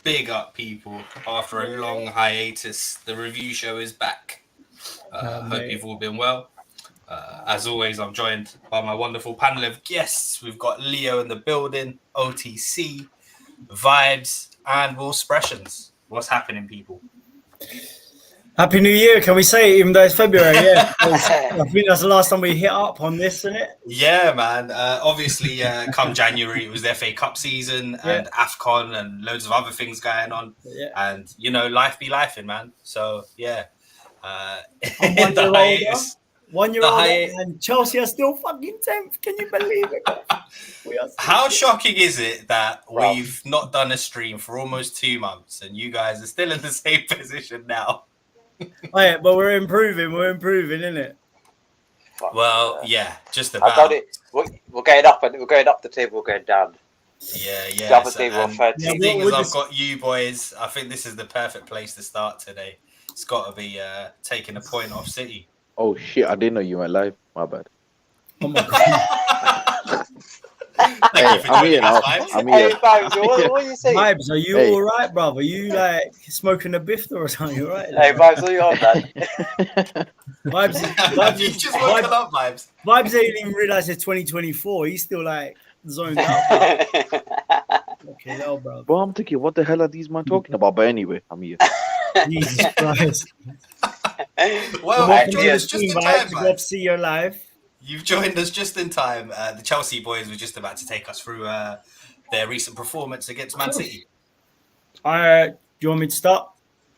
Big up, people. After a long hiatus, the review show is back. Hope you've all been well. As always, I'm joined by my wonderful panel of guests. We've got Leo in the building, OTC, Vibes, and Will Expressions. What's happening, people? Happy New Year, can we say it, even though it's February? Yeah, I think that's the last time we hit up on this, isn't it? Yeah, man. Obviously, come January, it was the FA Cup season and AFCON and loads of other things going on. Yeah. And, you know, life be lifing, man. So, yeah. I'm 1 year older. 1 year older, and Chelsea are still fucking 10th. Can you believe it? How shocking is it that we've not done a stream for almost 2 months and you guys are still in the same position now? Oh, yeah, but we're improving, isn't it? Well, yeah, just about. I got it. We're going up, and we're going up the table. We're going down. Yeah. The other table, Seeing as I've got you boys, I think this is the perfect place to start today. It's got to be taking a point off City. Oh shit! I didn't know you were live. My bad. Oh my god. I'm here now. I'm here. Hey, Vibes, what are you saying? Vibes, are you all right, brother? Are you like smoking a biff or something? You right? Hey, Vibes, what are you on, man? Vibes, you just woken up, Vibes. Vibes ain't even realised it's 2024. He's still like zoned out. Okay, no, bro. Bro, I'm thinking, what the hell are these man talking about? But anyway, I'm here. Jesus Christ. Well, you've joined us just in time, Good to see you live. You've joined us just in time. The Chelsea boys were just about to take us through their recent performance against Man City. Do you want me to start?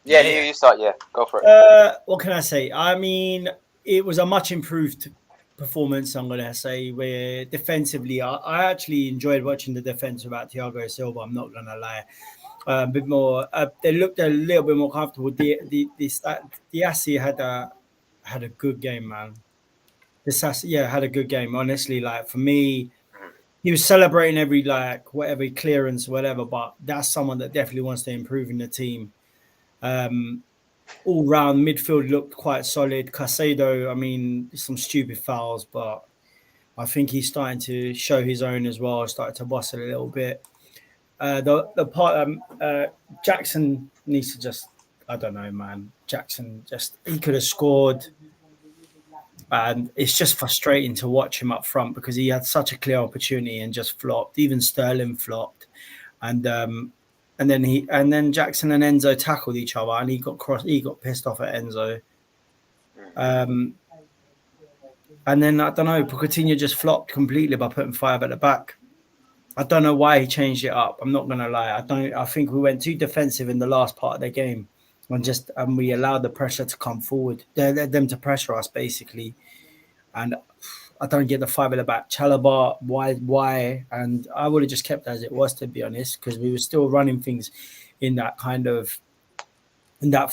Yeah, you start. Yeah, go for it. What can I say? I mean, it was a much improved performance, I'm going to say, where defensively, I actually enjoyed watching the defense about Thiago Silva, I'm not going to lie. A bit more, they looked a little bit more comfortable. Diassi had a good game, man. Had a good game. Honestly, like for me, he was celebrating every whatever clearance, whatever. But that's someone that definitely wants to improve in the team. All round midfield looked quite solid. Caicedo, I mean, some stupid fouls, but I think he's starting to show his own as well. Started to bustle a little bit. The part Jackson needs to just, I don't know, man. Jackson he could have scored. And it's just frustrating to watch him up front because he had such a clear opportunity and just flopped. Even Sterling flopped, and then Jackson and Enzo tackled each other, and he got pissed off at Enzo. And then I don't know, Pochettino just flopped completely by putting 5 at the back. I don't know why he changed it up. I'm not gonna lie. I think we went too defensive in the last part of the game. And we allowed the pressure to come forward. Them to pressure us, basically. And I don't get the 5 at the back. Chalobah, why? And I would have just kept it as it was, to be honest, because we were still running things in that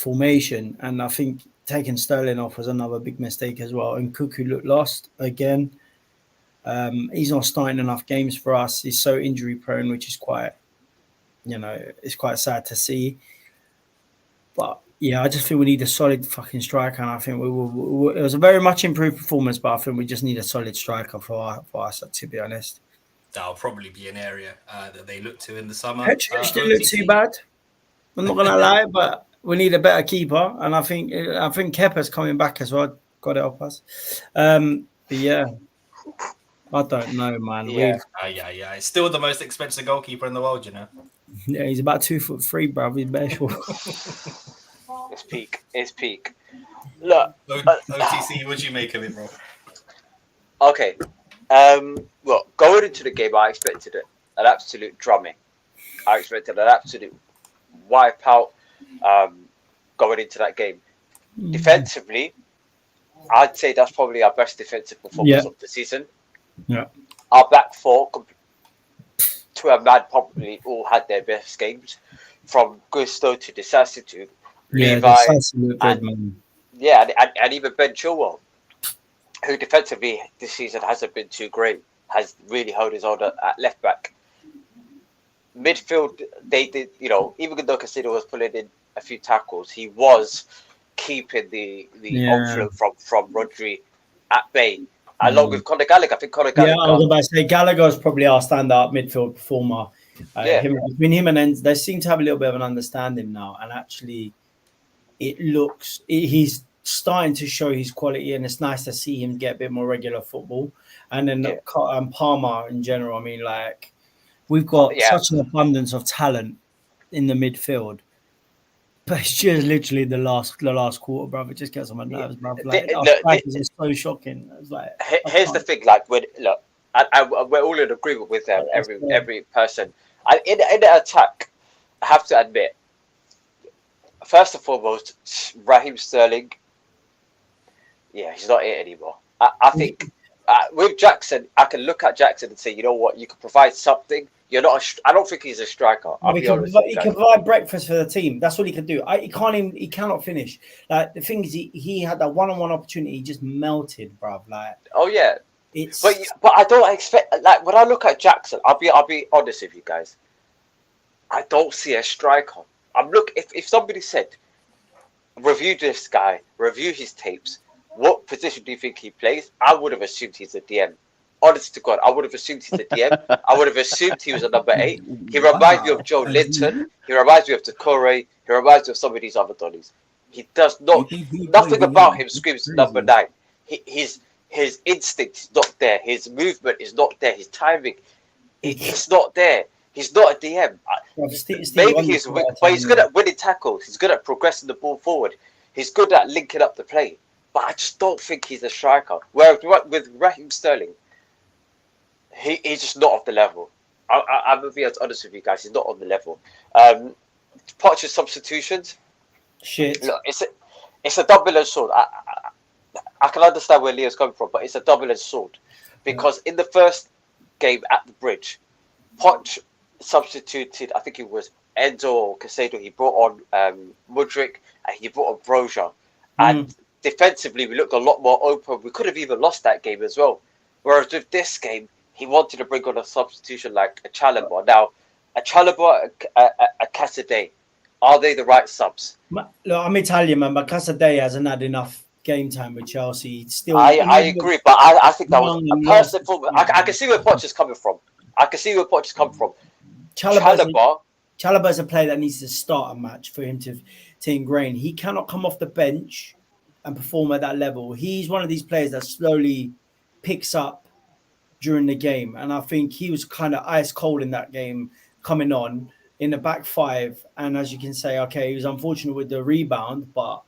formation. And I think taking Sterling off was another big mistake as well. And Cuckoo looked lost again. He's not starting enough games for us. He's so injury prone, which is quite, it's quite sad to see. But yeah, I just think we need a solid fucking striker, and I think it was a very much improved performance. But I think we just need a solid striker for us, to be honest. That'll probably be an area that they look to in the summer. Petric didn't look too bad. I'm not gonna lie, but we need a better keeper, and I think Kepa's coming back as well. God help us. But yeah, I don't know, man. Yeah. It's still the most expensive goalkeeper in the world, you know. Yeah, he's about 2'3", bro. He's bare short. It's peak. Look, OTC, what do you make of it, bro? Okay. Look, going into the game, I expected an absolute drumming. I expected an absolute wipeout going into that game. Defensively, I'd say that's probably our best defensive performance of the season. Yeah. Our back four, to a man, probably all had their best games, from Gusto to Disassi to Levi, and even Ben Chilwell, who defensively this season hasn't been too great, has really held his own at left back. Midfield, they did, even though Caicedo was pulling in a few tackles, he was keeping the onslaught from Rodri at bay. Along with Conor Gallagher. I think Conor Gallagher... Yeah, I was about to say Gallagher's probably our standout midfield performer. Between him and Enzo, they seem to have a little bit of an understanding now, and actually, he's starting to show his quality, and it's nice to see him get a bit more regular football. And then Palmer in general. I mean, like we've got such an abundance of talent in the midfield. But it's just literally the last quarter, bro. It just gets on my nerves, bro. Like, our strikers are so shocking. It's like, here's the thing, like we're all in agreement with every person. And in the attack, I have to admit, first and foremost, Raheem Sterling. Yeah, he's not it anymore. I think with Jackson, I can look at Jackson and say, you know what, you can provide something. You're not. I don't think he's a striker. He can provide breakfast for the team. That's what he can do. He cannot finish. Like the thing is, he had that one-on-one opportunity. He just melted, bruv. Like, oh yeah, but I don't expect. Like when I look at Jackson, I'll be honest with you guys. I don't see a striker. If somebody said, review this guy, review his tapes. What position do you think he plays? I would have assumed he's a DM. Honest to God, I would have assumed he's a DM. I would have assumed he was a number 8. He reminds me of Joe Linton. He reminds me of Decore. He reminds me of some of these other Donnies. He does not. Nothing about him screams number 9. His instinct is not there. His movement is not there. His timing, it's not there. He's not a DM. Maybe he's weak, but he's good at winning tackles. He's good at progressing the ball forward. He's good at linking up the play. But I just don't think he's a striker. Whereas with Raheem Sterling, he's just not of the level. I'm going to be honest with you guys. He's not on the level. Poch's substitutions. Shit. Look, it's a double-edged sword. I can understand where Leo's coming from, but it's a double-edged sword. Because in the first game at the Bridge, Poch substituted, I think it was Enzo or Caicedo. He brought on Mudryk and he brought on Broja. And defensively, we looked a lot more open. We could have even lost that game as well. Whereas with this game, he wanted to bring on a substitution like a Chalobah. Now, a Chalobah, a Casadei, are they the right subs? Look, I'm Italian, man, but Casadei hasn't had enough game time with Chelsea. Still, I agree, but I think that was a personal. I can see where Poch is coming from. Chalobah is a player that needs to start a match for him to ingrain. He cannot come off the bench and perform at that level. He's one of these players that slowly picks up during the game. And I think he was kind of ice cold in that game coming on in the back 5. And as you can say, okay, he was unfortunate with the rebound, but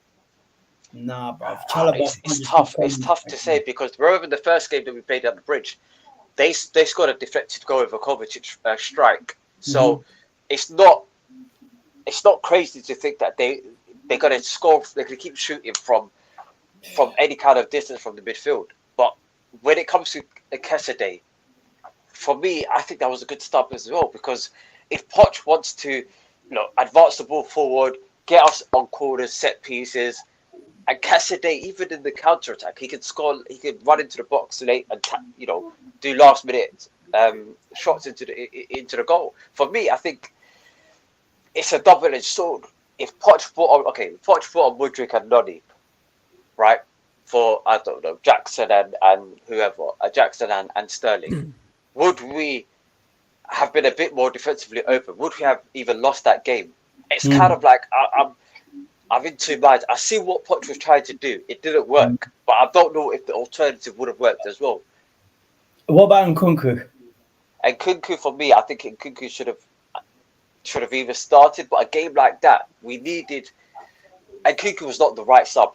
nah, bro. It's tough. It's tough to say because remember the first game that we played at the Bridge, they scored a deflected goal with a Kovacic strike. So it's not crazy to think that they're going to score. They're going to keep shooting from any kind of distance from the midfield. But when it comes to a Casadei, for me, I think that was a good start as well. Because if Poch wants to, advance the ball forward, get us on corners, set pieces, and Casadei, even in the counter attack, he can score. He can run into the box late and do last minute shots into the goal. For me, I think it's a double-edged sword. If Poch brought on Mudryk and Noni, right, for I don't know Jackson and whoever, Jackson and Sterling, would we have been a bit more defensively open? Would we have even lost that game? It's kind of like I'm in two minds. I see what Poch was trying to do. It didn't work, but I don't know if the alternative would have worked as well. What about Nkunku? And Nkunku, for me, I think Nkunku should have even started. But a game like that, we needed. Nkunku was not the right sub,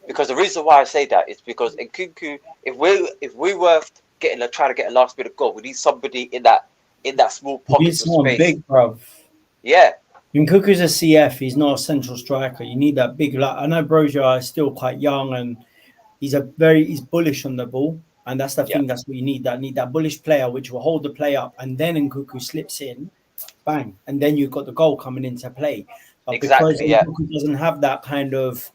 because the reason why I say that is because Nkunku, if we were trying to get a last minute goal, we need somebody in that small pocket of space. Big, bro. Yeah. Nkunku's a CF. He's not a central striker. You need that big. I know Broja is still quite young and he's bullish on the ball. And that's the thing. That's what you need. That bullish player which will hold the play up, and then Nkunku slips in, bang, and then you've got the goal coming into play. But because Nkunku doesn't have that kind of,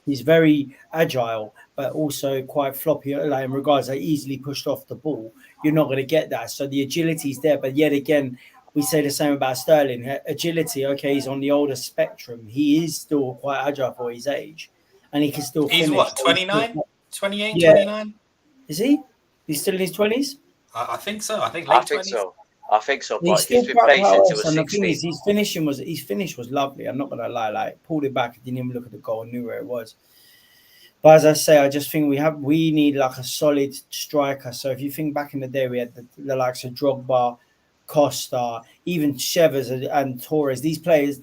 he's very agile, but also quite floppy. Like in regards, they easily pushed off the ball. You're not going to get that. So the agility is there, but yet again, we say the same about Sterling. Agility, okay, he's on the older spectrum. He is still quite agile for his age, and he can still. He's what, 29, 28, 29. Is he? He's still in his 20s? I think so. I think late 20s. So. I think so, He's but still he's been playing since he prowess, was and the thing 16. is, his finish was lovely. I'm not gonna lie, like pulled it back, didn't even look at the goal, knew where it was. But as I say, I just think we need like a solid striker. So if you think back in the day, we had the likes of Drogba, Costa, even Shevers and Torres. These players,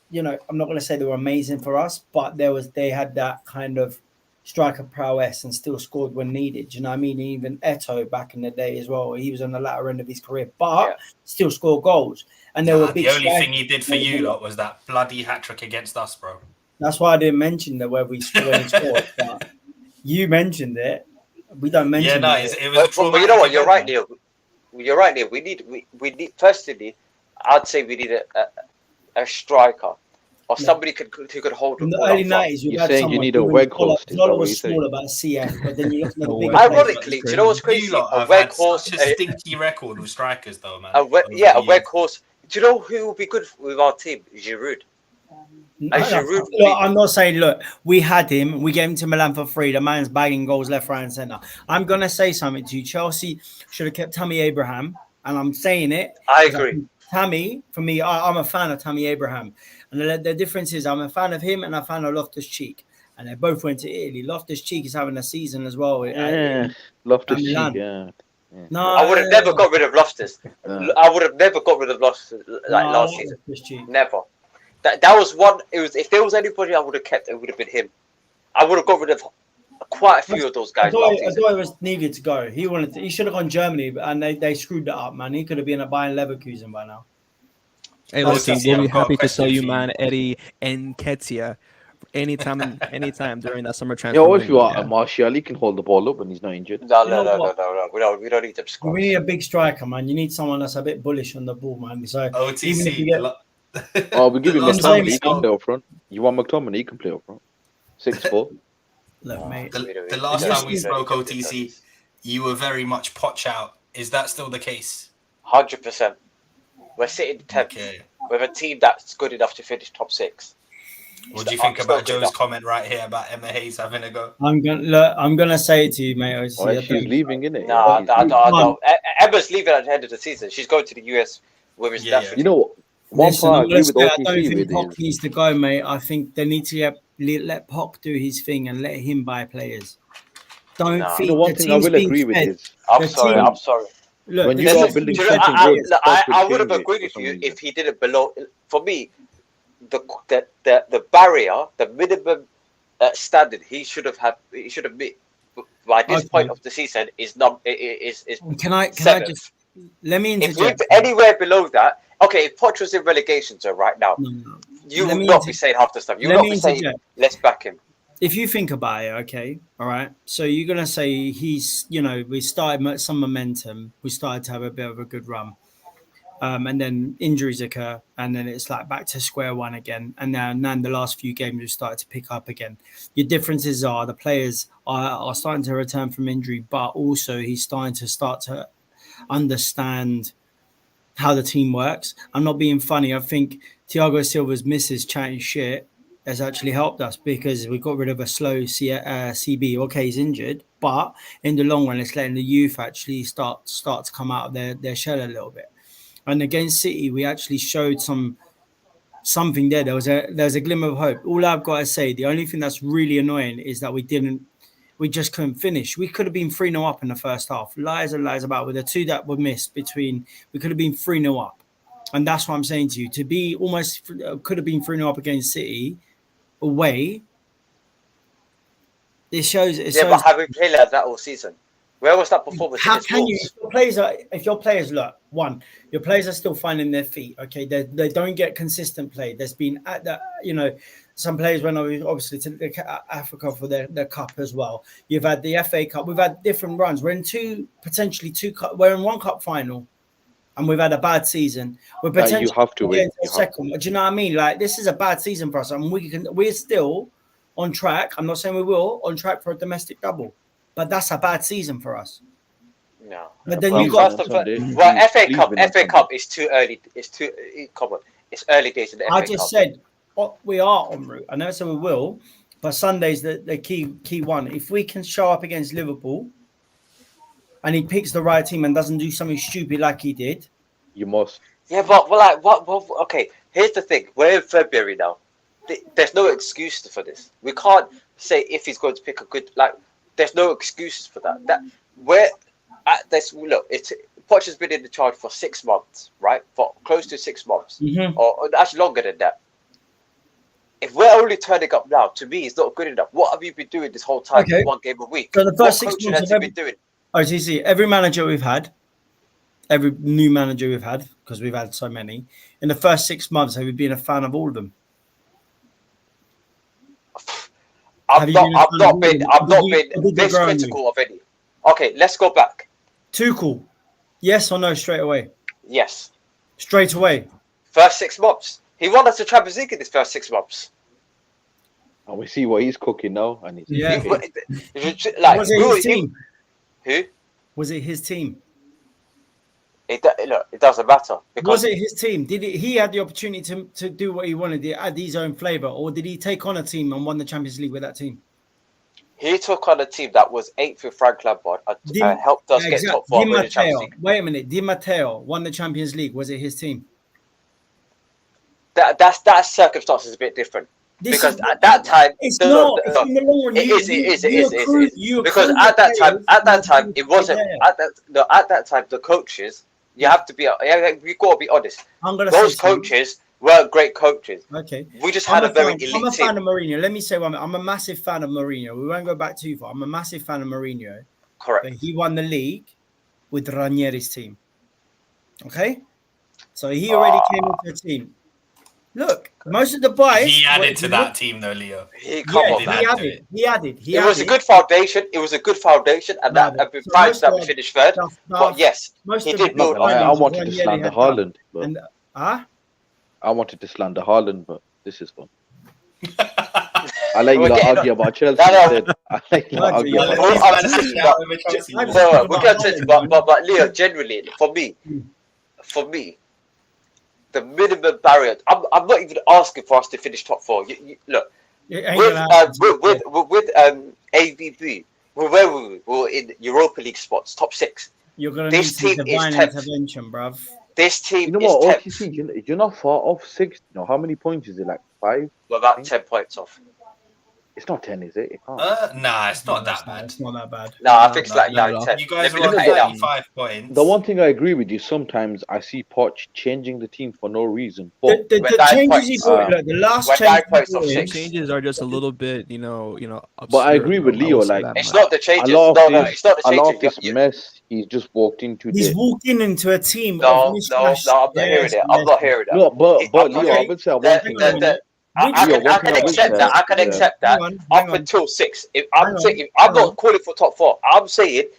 you know, I'm not going to say they were amazing for us, but they had that kind of striker prowess and still scored when needed. You know what I mean? Even Eto'o back in the day as well. He was on the latter end of his career, but still scored goals. And there were big. The only thing he did for you lot was that bloody hat trick against us, bro. That's why I didn't mention that when he scored. But you mentioned it. We don't mention it. It was but you know what? You're right, Neil. You're right, Neil. We need firstly, I'd say we need a striker or somebody who could hold in the the ball early up front. 90s. You're saying you need a Weghorst. Zola was small about CF, but then you look at the big. Ironically, do you know what's crazy? A Weghorst, a stinky record with strikers, though, man. A Weghorst. Do you know who would be good with our team? Giroud. I'm not saying, look, we had him, we gave him to Milan for free. The man's bagging goals left, right, and centre. I'm going to say something to you. Chelsea should have kept Tammy Abraham, and I'm saying it. I agree. Tammy, for me, I'm a fan of Tammy Abraham. And the difference is I'm a fan of him and a fan of Loftus-Cheek. And they both went to Italy. Loftus-Cheek is having a season as well. Loftus-Cheek, yeah. No, I would have never got rid of Loftus. I would have never got rid of Loftus last season. Never. That was one. It was if there was anybody I would have kept, it would have been him. I would have got rid of quite a few of those guys. Adoy was needed to go. He should have gone Germany, and they screwed that up, man. He could have been at Bayern Leverkusen by now. Hey, listen, we'll be happy to sell you, man, Eddie Nketiah, anytime during that summer transfer. Yeah, if you are Martial, he can hold the ball up when he's not injured. No. We don't need them. We need a big striker, man. You need someone that's a bit bullish on the ball, man. So OTC. We give you McTominay. He can play up front. You want McTominay? He can play up front. 6'4". Look, mate. The last time we spoke OTC, you were very much Poch out. Is that still the case? 100%. We're sitting 10th with a team that's good enough to finish top 6. What do you think about Joe's comment right here about Emma Hayes having a go? I'm gonna say it to you, mate. She's leaving, innit? No. Emma's leaving at the end of the season. She's going to the US Women's National. You know what? I don't think Poch needs to go, mate. I think they need to let Poch do his thing and let him buy players. Don't feed one thing I will agree with is I'm sorry. Look, when you are building I would have agreed with you if he did it below. For me, the barrier, the minimum standard he should have met by this point of the season is not is. Can I just let me interject? If we're anywhere below that, okay. If Poch was in relegation zone right now, you would not be saying half the stuff. You would not be saying let's back him. If you think about it, okay, all right. So you're gonna say we started some momentum. We started to have a bit of a good run, and then injuries occur, and then it's like back to square one again. And now the last few games we've started to pick up again. Your differences are the players are starting to return from injury, but also he's starting to understand how the team works. I'm not being funny. I think Thiago Silva's misses chatting shit has actually helped us because we got rid of a slow CB. Okay, he's injured, but in the long run, it's letting the youth actually start to come out of their shell a little bit. And against City, we actually showed something there. There was a glimmer of hope. All I've got to say, the only thing that's really annoying is that we just couldn't finish. We could have been 3-0 up in the first half. Lies and lies about with the two that were missed we could have been 3-0 up. And that's what I'm saying to you. To be almost could have been 3-0 up against City away. It shows. But have we played like that all season? Where was that performance? How can you? If your players look, your players are still finding their feet. Okay, they don't get consistent play. There's been some players went obviously to Africa for their cup as well. You've had the FA Cup. We've had different runs. We're in potentially two cup. We're in one cup final, and we've had a bad season. We're potentially you have to win. Second. Do you know what I mean? Like this is a bad season for us, and we're still on track. I'm not saying we will on track for a domestic double. But that's a bad season for us. No. But then you got FA Cup is too early. It's too common. It's early days in the FA Cup. I just said we are en route. I never said we will, but Sunday's the key one. If we can show up against Liverpool and he picks the right team and doesn't do something stupid like he did, You must. Yeah, but well, like what? Okay, here's the thing. We're in February now. There's no excuse for this. We can't say if he's going to pick a good like. There's no excuses for that. That we're at this. Look, Poch has been in the charge for 6 months, right? For close to 6 months, or actually longer than that. If we're only turning up now, to me, it's not good enough. What have you been doing this whole time? Okay. 1 game a week. So the first what 6 coaching months has he been doing? OTC, every manager we've had, every new manager we've had, because we've had so many, in the first 6 months, have you been a fan of all of them? I've not been this critical of any. Okay, let's go back. Tuchel, yes or no straight away? Yes. Straight away? First 6 months. He won us the Champions League in his first 6 months. And we see what he's cooking now. And he's Yeah. Like, was it his team? Who? Was it his team? It doesn't matter. Was it his team? Did he had the opportunity to do what he wanted, to add his own flavour, or did he take on a team and won the Champions League with that team? He took on a team that was 8th with Frank Lampard and helped us get top 4 in the Champions League. Wait a minute. Di Matteo won the Champions League. Was it his team? That circumstance is a bit different. Because at that time, it's not. It's in the long run. It is. Because at that time, it wasn't. At that time, the coaches. You have to be. We got to be honest. Those coaches weren't great coaches. Okay. We just had a very elite team. I'm a fan of Mourinho. Let me say one. I'm a massive fan of Mourinho. We won't go back too far. I'm a massive fan of Mourinho. Correct. But he won the league with Ranieri's team. Okay. So he already came into a team. Look, most of the boys. He added to that team, though, Leo. He added. It was a good foundation. And besides that, we finished third. But yes, he did build on. I wanted to slander Haaland. I wanted to slander Haaland, but this is fun. I let you argue about Chelsea. I let you argue about Chelsea. But Leo, generally, for me. The minimum barrier. I'm not even asking for us to finish top 4. Look, with AVB, we're in Europa League spots, top 6. You're gonna need some divine intervention, bruv. This team, you know what? OTC, you're not far off 6. You know how many points is it? Like 5? We're about 10 points off. It's not 10, is it? It can't. Nah, it's not that bad. It's not that bad. No, I think it's like 9, 10. You guys are on 35 points. The one thing I agree with you, sometimes I see Poch changing the team for no reason. But the changes he brought, the last changes are just a little bit, obscure. But I agree with Leo. Like, it's not the changes. It's not the changes. A lot of this mess he's just walked into. He's walked into a team. No, I'm not hearing it. I'm not hearing it. No, but Leo, I would say one thing. I can accept that. Up until 6. I'm not calling for top 4. I'm saying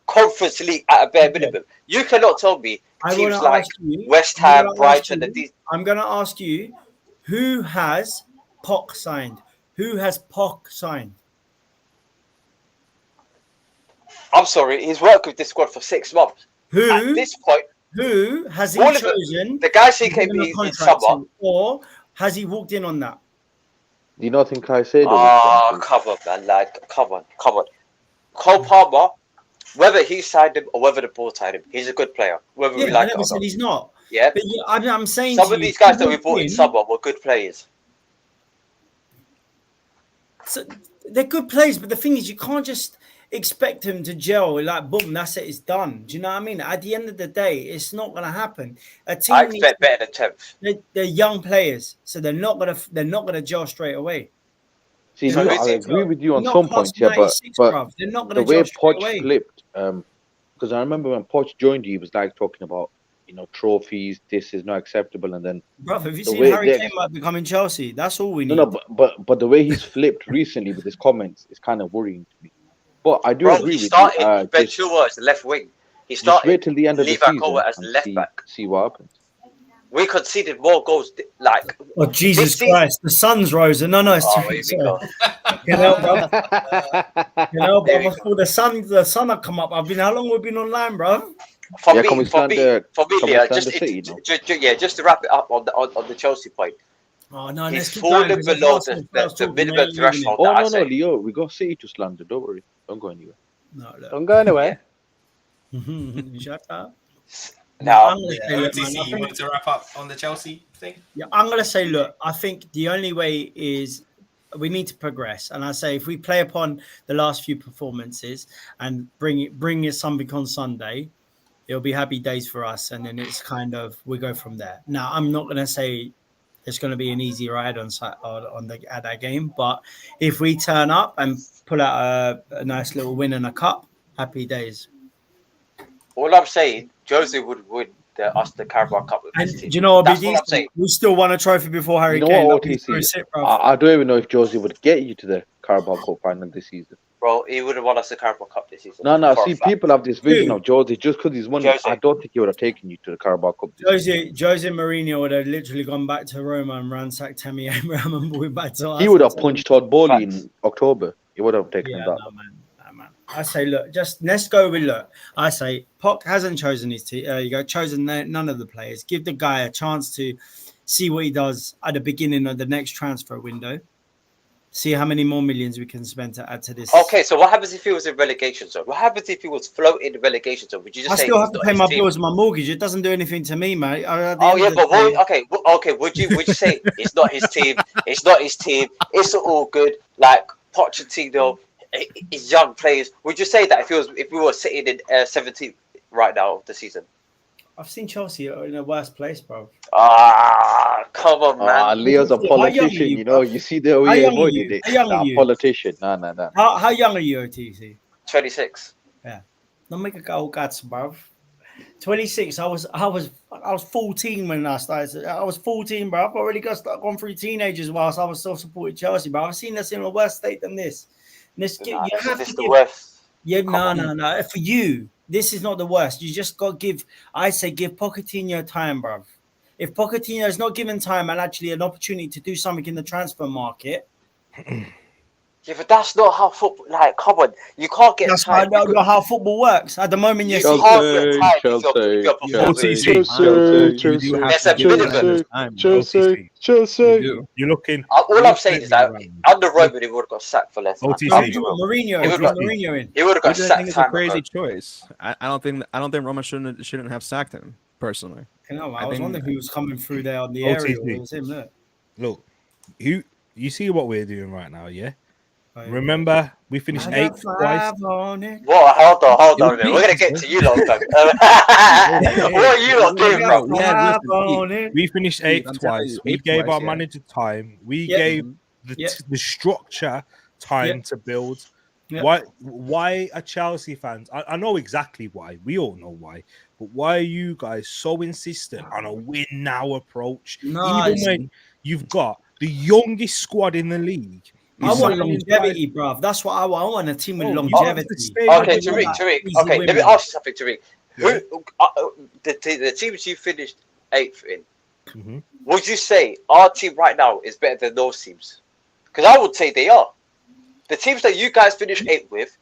Conference League at a bare minimum. You cannot tell me teams like West Ham, Brighton, and these. I'm going to ask you, who has Poch signed? Who has Poch signed? I'm sorry, he's worked with this squad for 6 months. Who at this point? Who has he chosen? The guys he came in summer, or has he walked in on that? Do you not think Caicedo? Come on, man! Like, come on. Cole Palmer, whether he signed him or whether the board signed him, he's a good player. Whether we like I never said he's not. Yeah, but I'm saying some of these guys that we bought in summer were good players. So they're good players, but the thing is, you can't just expect him to gel like boom, that's it, it's done. Do you know what I mean? At the end of the day, it's not going to happen. A team I expect better than 10th. They're young players, so they're not gonna gel straight away. See, I agree with you on some points, yeah, but they're not gonna the way Poch away. flipped, because I remember when Poch joined, he was like talking about trophies. This is not acceptable, and then have you seen Harry Kane becoming Chelsea? That's all we need. No, but the way he's flipped recently with his comments is kind of worrying to me. But I do agree with you. Ben Chilwell as the left wing. He started wait till the end of the season as left back. See what happens. We conceded more goals. Like, oh Jesus Christ, the sun's risen. No, it's before the sun had come up. How long have we been online, bro? For me, just to wrap it up on the Chelsea point. Oh no, he's fallen below the minimum threshold. Oh no, Leo, we got City to slander. Don't worry, don't go anywhere. No, don't go anywhere. Shut up. Now, OTC, you wanted to wrap up on the Chelsea thing? Yeah, I'm going to say, look, I think the only way is we need to progress. And I say if we play upon the last few performances and bring us something on Sunday, it'll be happy days for us. And then it's kind of, we go from there. Now, I'm not going to say it's going to be an easy ride at that game. But if we turn up and pull out a nice little win and a cup, happy days. All I'm saying, Jose would win the Carabao Cup with this team. Do you know what? That's what I'm saying. We still won a trophy before Harry Kane. I don't even know if Jose would get you to the Carabao Cup final this season. Bro, he would have won us the Carabao Cup this season. No. See, people have this vision of Jose just because he's won it. I don't think he would have taken you to the Carabao Cup. Jose Mourinho would have literally gone back to Roma and ransacked Tammy Abraham and brought back to us. He would have punched Todd Bowley in October. He would have taken him back. No, man. I say, look, just let's go with look. I say, Poch hasn't chosen his team. Chosen none of the players. Give the guy a chance to see what he does at the beginning of the next transfer window. See how many more millions we can spend to add to this. Okay, so what happens if he was in relegation zone? What happens if he was floating in the relegation zone? Would you just I still have to pay my bills and my mortgage. It doesn't do anything to me, mate. Okay. Would you say it's not his team? It's not his team. It's all good. Like Pochettino. His young players. Would you say that if we were sitting in 17th right now of the season? I've seen Chelsea in a worse place, bro. Come on, man. Leo's a politician, you see the way he avoided it. A politician. No. How young are you, OTC? 26. Yeah. Don't make a go guts, bro. 26. I was 14 when I started. I was 14, bro. I've already gone through teenagers whilst I was still supporting Chelsea, bro. I've seen us in a worse state than this. You have to give. Worst. Yeah, no. For you, this is not the worst. You just got to give. I say give Pochettino time, bruv. If Pochettino is not given time and actually an opportunity to do something in the transfer market. Yeah, but that's not how football. Like, come on, you can't get. That's not how football works. At the moment, you can't get Chelsea. You're looking. All I'm saying is that under Roman, he would have got sacked for less. Mourinho. He would have got sacked. It's a crazy choice. I don't think Roman shouldn't have sacked him personally. I was wondering who was coming through there on the area. It was him. Look, you see what we're doing right now, yeah. Remember, we finished 8th twice. What? Hold on. We're gonna get to you, lot. What are you lot doing, bro? We finished 8th twice. We gave our manager time. We gave the structure time to build. Why are Chelsea fans? I know exactly why. We all know why. But why are you guys so insistent on a win now approach? Even when you've got the youngest squad in the league. I want longevity, bruv. That's what I want. I want a team with longevity. Okay, Tariq. Okay, let me ask you something, Tariq. The teams you finished 8th in, would you say our team right now is better than those teams? Because I would say they are. The teams that you guys finished 8th with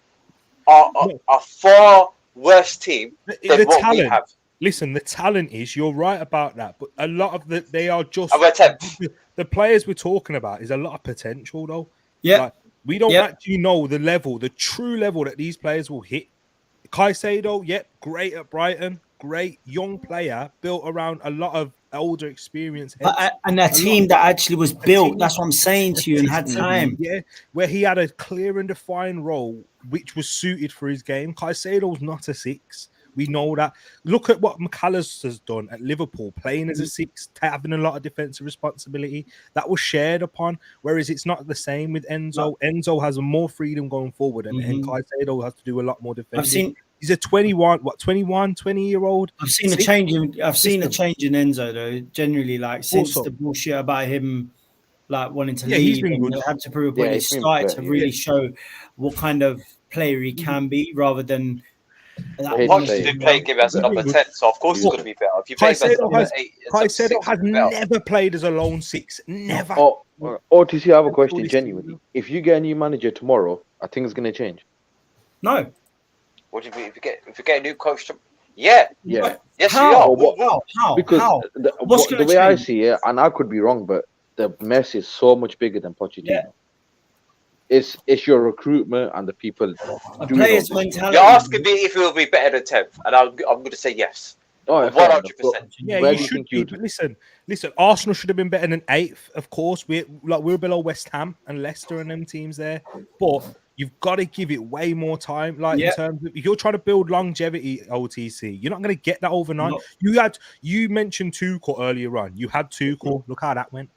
are far worse team than what we have. Listen, the talent is, you're right about that, but a lot of they are just the players we're talking about is a lot of potential though. Yeah, like, we don't actually know the true level that these players will hit. Caicedo, great at Brighton, great young player built around a lot of older experience. And a team that actually was built. That's what I'm saying to you, and had time. Yeah, where he had a clear and defined role which was suited for his game. Caicedo's not a 6. We know that. Look at what McAllister's done at Liverpool, playing as a 6, having a lot of defensive responsibility. That was shared upon, whereas it's not the same with Enzo. Enzo has more freedom going forward, and Caicedo has to do a lot more defending. He's a 20-year-old. I've seen a change in Enzo though. Generally, like since the bullshit about him, like wanting to leave, he's been good. They had to prove when he started to really show what kind of player he can be, rather than. Once you play him as a number 10, so of course he's going to be better. If you play him as a number 8, Caicedo has never played as a lone 6. Never. OTC, I have a question, genuinely. If you get a new manager tomorrow, I think it's going to change. No. What do you mean? If you get a new coach, yes, we are. How? Because the way I see it, and I could be wrong, but the mess is so much bigger than Pochettino. Yeah. It's your recruitment and the people. Players' mentality. You're asking me if it will be better than 10th, and I'm going to say yes. Oh, 100%. Yeah, you should be. But listen. Arsenal should have been better than 8th. Of course, we're below West Ham and Leicester and them teams there. But you've got to give it way more time. Like in terms of if you're trying to build longevity, OTC, you're not going to get that overnight. No. You mentioned Tuchel earlier on. You had Tuchel. Look how that went.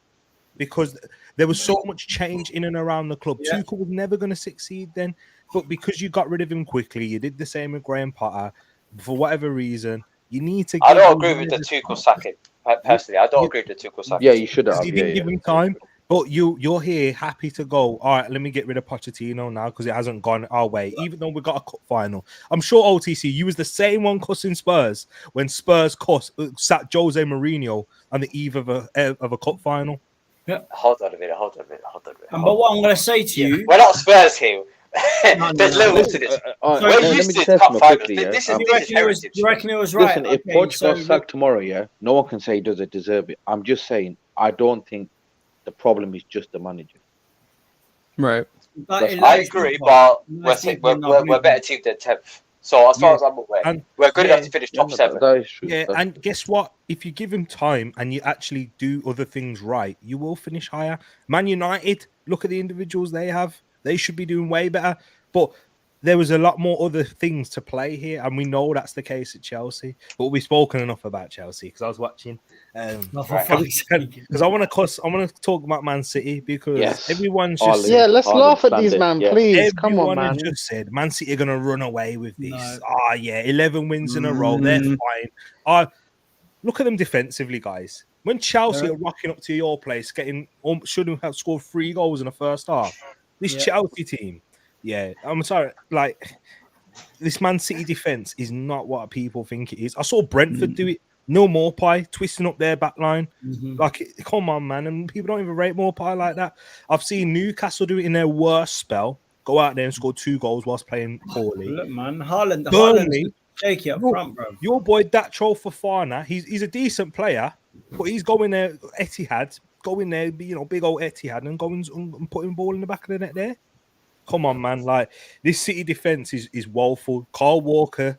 Because there was so much change in and around the club. Yeah. Tuchel was never going to succeed then. But because you got rid of him quickly, you did the same with Graham Potter. For whatever reason, you need to. I don't agree with the Tuchel sacking. Personally, I don't agree with the Tuchel sacking. Yeah, you should have. You didn't give him time. But you're here happy to go. All right, let me get rid of Pochettino now because it hasn't gone our way. Even though we got a cup final, I'm sure OTC you was the same one cussing Spurs when Spurs sat Jose Mourinho on the eve of a cup final. Yeah. Hold on a minute. But what I'm going to say to you, we're not Spurs here. There's levels to this. We're used to cup finals. You reckon it was right? Listen, if Poch got sacked tomorrow, no one can say he doesn't deserve it. I'm just saying, I don't think the problem is just the manager. Right. I agree, but we're better team than 10th. So as far as I'm aware, we're good enough to finish top 7. Yeah, and guess what? If you give him time and you actually do other things right, you will finish higher. Man United, look at the individuals they have. They should be doing way better. But there was a lot more other things to play here, and we know that's the case at Chelsea. But we've spoken enough about Chelsea because I was watching. Because I want to talk about Man City because everyone's just let's laugh at these man, please. Come on, man. Just said Man City are gonna run away with this. 11 wins in a row. They're fine. Look at them defensively, guys. When Chelsea are rocking up to your place, shouldn't have scored 3 goals in the first half. This Chelsea team, I'm sorry, like this Man City defense is not what people think it is. I saw Brentford do it. No Maupay twisting up their back line. Like, come on, man. And people don't even rate Maupay like that. I've seen Newcastle do it in their worst spell. Go out there and score 2 goals whilst playing poorly. Look, man. Haaland, shaky up front, bro. Your boy Datro Fofana, he's a decent player, but he's going there, Etihad, going there, big old Etihad, and going and putting the ball in the back of the net there. Come on, man. Like, this City defense is woeful. Carl Walker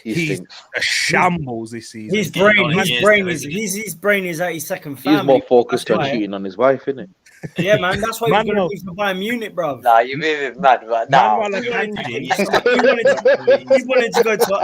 he's a shambles this season. His brain is at his second family. He's more focused on cheating on his wife, isn't it? Yeah, man. That's why he's going to Bayern Munich, bro. Nah, you're moving mad right now. He wanted to get some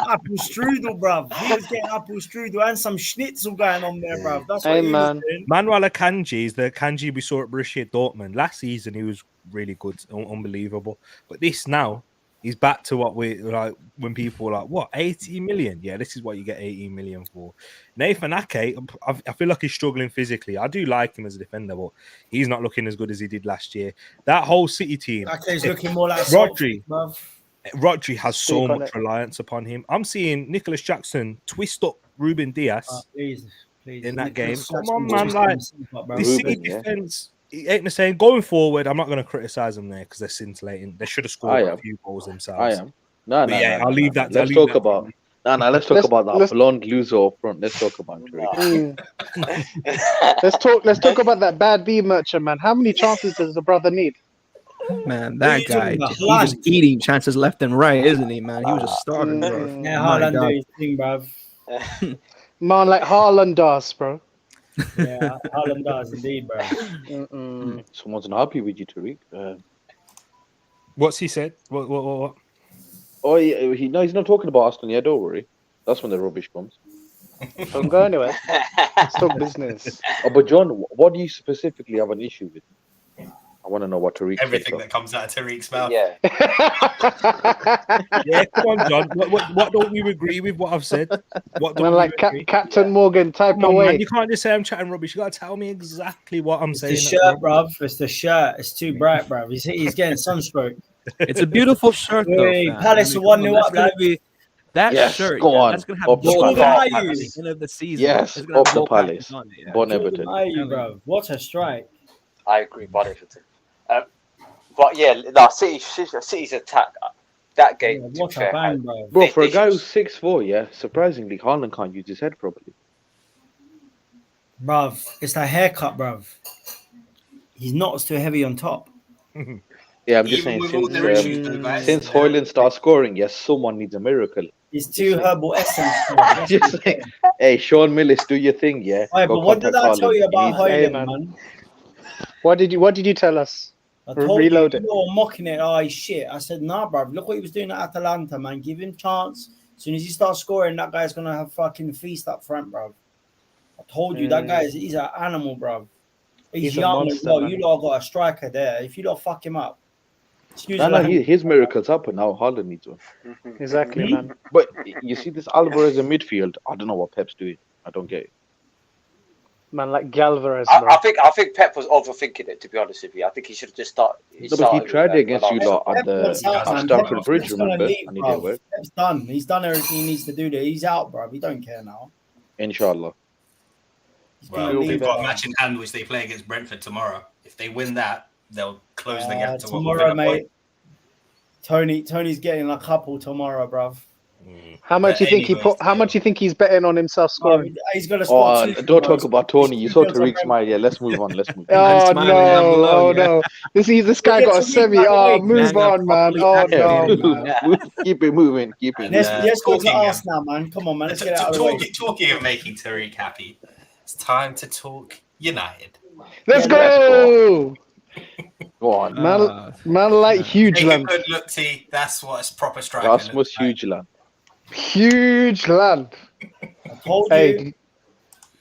apple strudel, bro. He was getting apple strudel and some schnitzel going on there, bro. That's what he was doing. Manuel Akanji is the Akanji we saw at Borussia Dortmund. Last season, he was really good, unbelievable. But this now, he's back to what we like when people were like, what, 80 million? Yeah, this is what you get 18 million for. Nathan Ake, I feel like he's struggling physically. I do like him as a defender, but he's not looking as good as he did last year. That whole City team, Ake's looking more like Rodri has so much reliance upon him. I'm seeing Nicholas Jackson twist up Ruben Diaz in that game. Come on, man. Like, the City defense... It ain't the same. Going forward, I'm not going to criticize them there because they're scintillating. They should have scored a few goals themselves. I am. No. I'll leave that. Let's talk about that blonde loser up front. Let's talk about it. Let's talk about that bad B merchant, man. How many chances does the brother need? Man, that guy, he's just eating chances left and right, isn't he, man? He was just starving, bro. Yeah, Haaland do his thing, bro. Man, like Haaland does, bro. Yeah, Haaland does indeed, bro. Someone's not happy with you, Tariq. What's he said? What? Oh, he's not talking about Arsenal yet. Don't worry. That's when the rubbish comes. Don't go anywhere. It's talk business. But John, what do you specifically have an issue with? I want to know what Tariq. Everything that comes out of Tariq's mouth. Yeah. Yeah, come on, John. What don't you agree with what I've said? What don't like Captain Morgan type away. Man, you can't just say I'm chatting rubbish. You got to tell me exactly what I'm saying. It's the shirt, bruv. It's the shirt. It's too bright, bruv. He's getting sunstroke. It's a beautiful shirt, though. Palace are 1-0 up, lad. That shirt, go on. that's going to have gold at the end of the season. Yes, up the Palace. Bon Everton. Bro. What a strike. I agree, Bon Everton. But yeah, City's attack that game. Yeah, what a bang, bro. For a guy who's 6'4", surprisingly, Haaland can't use his head properly. Bruv, it's that haircut, bruv. His knot's too heavy on top. Yeah, I'm just saying, since Højlund starts scoring, someone needs a miracle. It's too herbal essence. Just like, hey, Sean Millis, do your thing, yeah. Right, but what did I tell you about Højlund, man? man? What did you tell us? I told Reload you, it. you were mocking it. Oh, he's shit. I said, nah, bro. Look what he was doing at Atalanta, man. Give him chance. As soon as he starts scoring, that guy's gonna have fucking feast up front, bro. I told you that guy he's an animal, bro. He's young as well. You lot got a striker there. If you don't fuck him up, his miracle's up, and now Haaland needs one. Exactly, man. But you see this Alvarez in midfield. I don't know what Pep's doing. I don't get it. Man, like Galvarez. I think Pep was overthinking it. To be honest with you, I think he should have just started. He tried it against you lot at Stamford Bridge, remember? And he didn't work. Pep's done. He's done everything he needs to do there. He's out, bro. He don't care now. Inshallah. Well, we've got a match in hand which they play against Brentford tomorrow. If they win that, they'll close the gap to tomorrow, mate. Tony's getting a couple tomorrow, bruv. How much you think How much you think he's betting on himself scoring? He's gonna score. Don't talk about Tony. You saw Tariq's smile. Yeah, let's move on. Oh no! No! This guy got a semi. Oh, move on, man. Oh no! Keep it moving. Let's go to us now, man. Come on, man. Let's get out of the way. Talking of making Tariq happy, it's time to talk United. Let's go! Go on, man. Like huge land. Good look, T. That's what it's proper striking. Rasmus Hugeland. Huge land. I told you.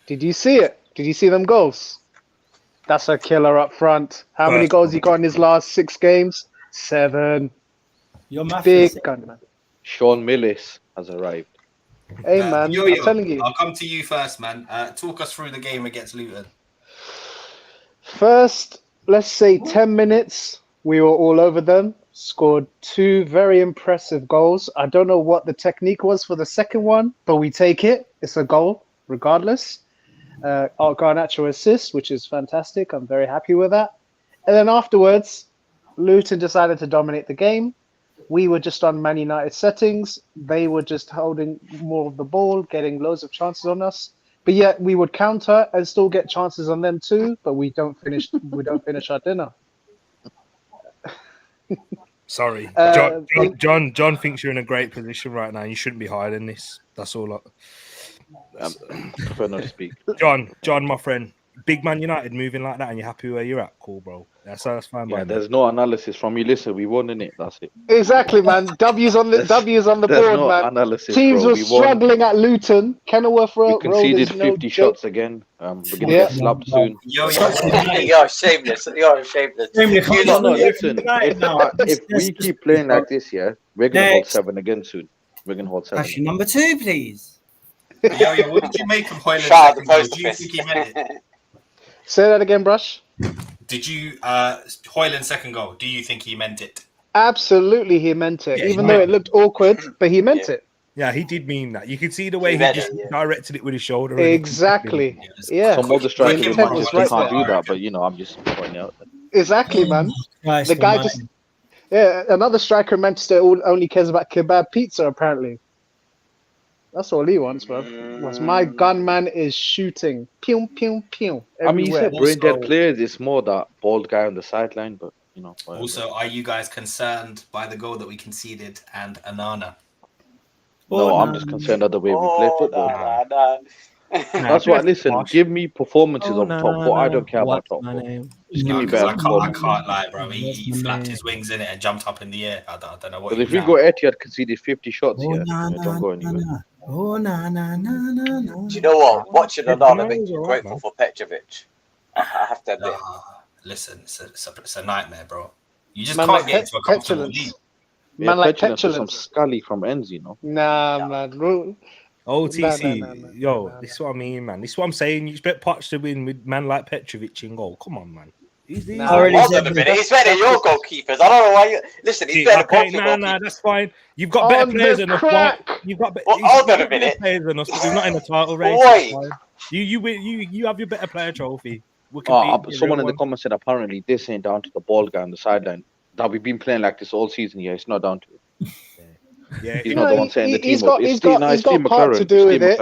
Did you see it? Did you see them goals? That's a killer up front. How many goals he got in his last 6 games? 7. You're big gun, man. Sean Millis has arrived. Hey, man, I'm telling you. I'll come to you first, man. Talk us through the game against Luton. First, let's say 10 minutes, we were all over them. Scored 2 very impressive goals. I don't know what the technique was for the second one, but we take it. It's a goal, regardless. Garnacho assist, which is fantastic. I'm very happy with that. And then afterwards, Luton decided to dominate the game. We were just on Man United settings. They were just holding more of the ball, getting loads of chances on us. But yet we would counter and still get chances on them too. But we don't finish. Our dinner. Sorry, John thinks you're in a great position right now. You shouldn't be hiding this. That's all. Prefer not to speak. John, my friend, big Man United moving like that, and you're happy where you're at. Cool, bro. That's fine. Yeah, there's no analysis from you. Listen, we won in it. That's it. Exactly, man. W's on the board, no man. Analysis, Teams were struggling at Luton. Kenilworth Road. We conceded 50 shots again. We're gonna get slapped soon. You're shameless. No, listen. If we keep playing like this, we're gonna hold 7 again soon. We're gonna hold 7. Question number 2, please. Yo, what did you make of Højlund? Do you think he meant it? Say that again, Brush. Did you Højlund's second goal? Do you think he meant it? Absolutely, he meant it. Even though it looked awkward, but he meant it. Yeah, he did mean that. You could see the way he just directed it with his shoulder. Exactly. Yeah. Some other strikers can't do that, but I'm just pointing out. Exactly, man. The guy just. Yeah, another striker in Manchester only cares about kebab pizza, apparently. That's all he wants, bro. My gunman is shooting. Pew, pew, pew. Everywhere. I mean, you said brain dead players. It's more that bald guy on the sideline, but, whatever. Also, are you guys concerned by the goal that we conceded and Anana? No, I'm just concerned of the way we play football. That's why, listen, give me performances of top 4. I don't care about top 4. Just give me better performances. I can't lie, bro. He flapped his wings in it and jumped up in the air. I don't know what. Because if we go Etihad conceded 50 shots here, don't go anywhere. Do you know what? Watching Anana makes me grateful for Petrovic. I have to admit. Listen, it's a nightmare, bro. You just can't get into a comfortable league. Man, like Petulance. Some Scully from Enz, Nah, man. OTC, this is what I mean, man. This is what I'm saying. You expect Poch to win with man like Petrovic in goal. Come on, man. Hold on a minute. He's better than your goalkeepers. I don't know why you listen. He's better than both your goalkeepers. That's fine. You've got better players than us. You've got hold on a minute. Players than us, but we're not in the title race. You have your better player trophy. Someone in the comments said apparently this ain't down to the ball guy on the sideline. That we've been playing like this all season. Yeah, it's not down to it. Yeah, he's not the one saying the team. He's got part to do with it.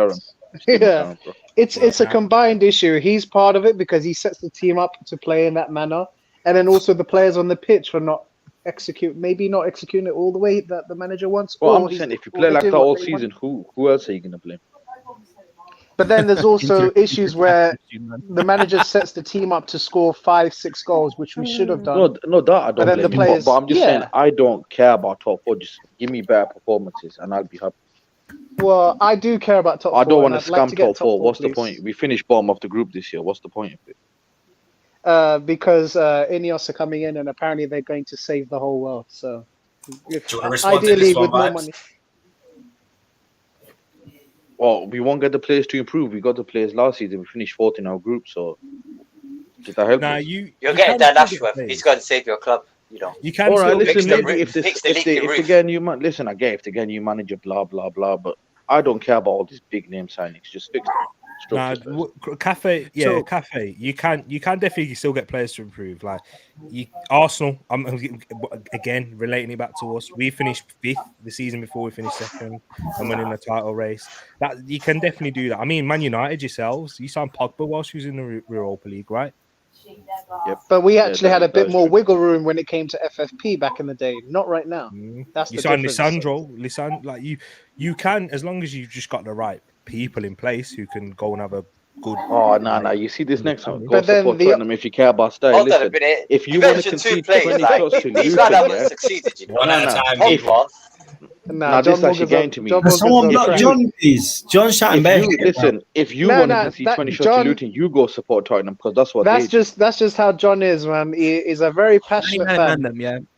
Yeah, it's a combined issue. He's part of it because he sets the team up to play in that manner, and then also the players on the pitch for not execute, maybe not executing it all the way that the manager wants. Well, I'm saying if you play like that all season, who else are you going to blame? But then there's also issues where the manager sets the team up to score 5-6 goals, which we should have done. No, that I don't blame him. But I'm just saying, I don't care about top 4. Just give me better performances, and I'll be happy. Well, I do care about top 4. I don't want to scam top 4. What's the point? We finished bottom of the group this year. What's the point of it? Because Ineos are coming in, and apparently they're going to save the whole world. So, ideally, with more money. Well, we won't get the players to improve. We got the players last season. We finished 4th in our group, so did that help? Nah, you're getting Dan Ashworth. He's going to save your club. You know. You can. All right, listen. If they get a new man, listen. I get if they get a new manager, blah blah blah. But I don't care about all these big name signings. Just fix them. Cafe. You can definitely still get players to improve. Like Arsenal. I'm again relating it back to us. We finished 5th the season before we finished 2nd and winning the title race. That you can definitely do that. I mean, Man United yourselves. You signed Pogba whilst he was in the Europa League, right? Yep. But we actually had a bit more wiggle room when it came to FFP back in the day. Not right now. That's you signed Lisandro. Like you can, as long as you've just got the right people in place who can go and have a good. Oh no! You see this next one. Go support Tottenham if you care about style. Listen, if you want to concede 20 shots to Luton, this actually getting to me. Someone block John, please. John shouting back. Listen, if you want to concede 20 shots to Luton, you go support Tottenham because that's what. That's just how John is, man. He is a very passionate fan.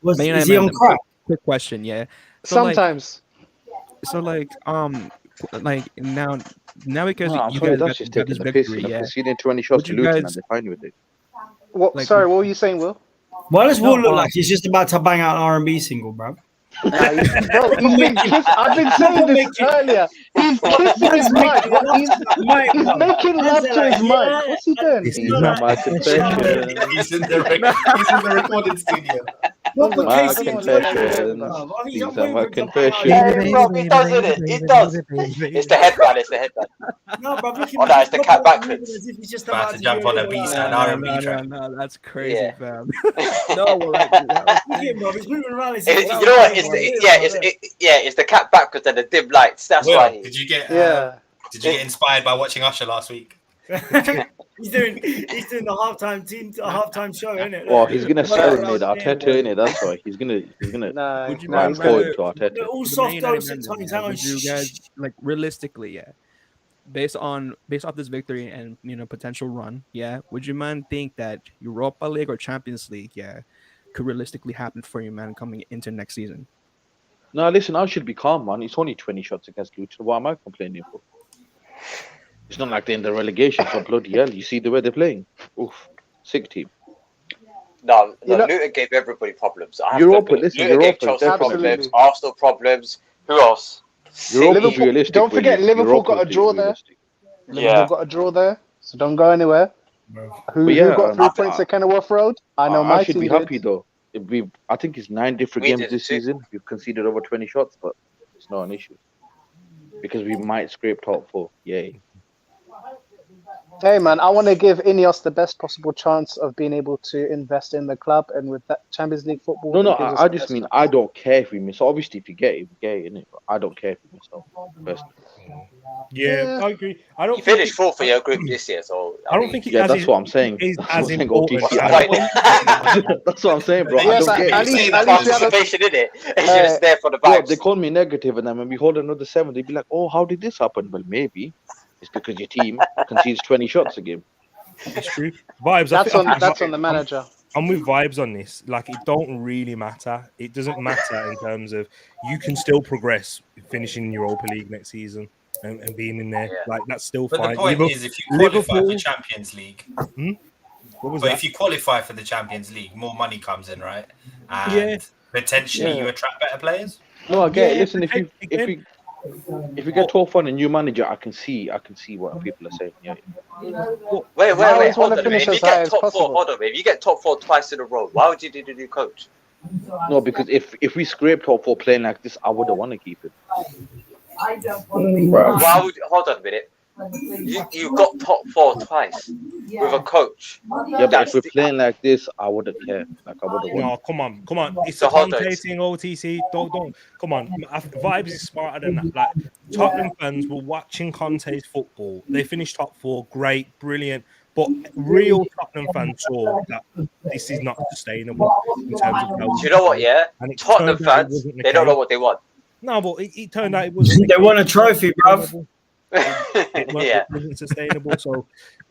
Is he on crack? Quick question, yeah. Sometimes. So like now because you guys got this victory, conceding 20 shots to Luton and they're fine with it. Sorry, what were you saying, Will? Why does Will look like he's just about to bang out an R&B single, bro? Bro, I've been saying this earlier. He's kissing his mic. He's making love to his mic. What's he doing? He's not my confession. He's in the recording studio. My confession. These are my confession. Yeah, bro, he does, isn't it? He does. It's the headband. It's the headband. No, bro. It's the cat backwards. About to jump on a B-side R&B track. No, that's crazy, fam. No, he's moving around. You know what? It's the cat backwards and the dim lights. That's why. Did you get inspired by watching Usher last week? He's doing the halftime show, isn't it? Well, he's gonna serenade Arteta, innit? That's why he's gonna forward to Arteta. All soft dogs sometimes. You guys, like realistically, based off this victory and potential run, would you man think that Europa League or Champions League, could realistically happen for you, man, coming into next season? No, listen, I should be calm, man. It's only 20 shots against Luton. What am I complaining for? It's not like they're in the relegation for bloody hell. You see the way they're playing. Oof, sick team. No, Luton gave everybody problems. Europa, Luton gave Chelsea problems, Arsenal problems. Who else? Europa's realistic. Don't forget, Liverpool got a draw there. Liverpool got a draw there, so don't go anywhere. Who got 3 points at Kenilworth Road? I know my team. I should be happy though. I think it's 9 different games this season. We've conceded over 20 shots, but it's not an issue because we might scrape top 4. Yay! Hey man, I want to give Ineos the best possible chance of being able to invest in the club, and with that Champions League football. No, I just mean I don't care if we miss. Obviously, if you get it, we get it, innit? But I don't care if we miss out. Yeah, I agree. I don't. You finished 4th for your group this year, so I don't think. That's what I'm saying. As important. That's what I'm saying, bro. Yes, at least participation in it. It's just there for the vibes. They call me negative, and then when we hold another 7, they'd be like, "Oh, how did this happen?" Well, maybe. It's because your team concedes 20 shots a game. It's true. Vibes. That's on the manager. I'm with Vibes on this. Like, it don't really matter. It doesn't matter in terms of you can still progress finishing Europa League next season and being in there. Like, that's still fine. The point is, if you qualify for Champions League, if you qualify for the Champions League, more money comes in, right? And potentially you attract better players. No, I get it. Listen, if we get top 4 and a new manager, I can see what people are saying. Yeah. Wait. Hold on. If you get top 4, if you get top 4 twice in a row, why would you need a new coach? No, because if we scrape top 4 playing like this, I wouldn't want to keep it. Why would? Hold on a minute. You got top 4 twice with a coach. Yeah, but if we're playing like this, I wouldn't care. Like I wouldn't. No, come on. It's a Conte thing, OTC. Don't. Come on. Vibes is smarter than that. Like Tottenham fans were watching Conte's football. They finished top 4. Great, brilliant. But real Tottenham fans saw that this is not sustainable in terms of. Do you know what? Yeah, Tottenham fans, they don't know what they want. No, but it turned out it wasn't. They won a trophy, bruv. It wasn't sustainable. So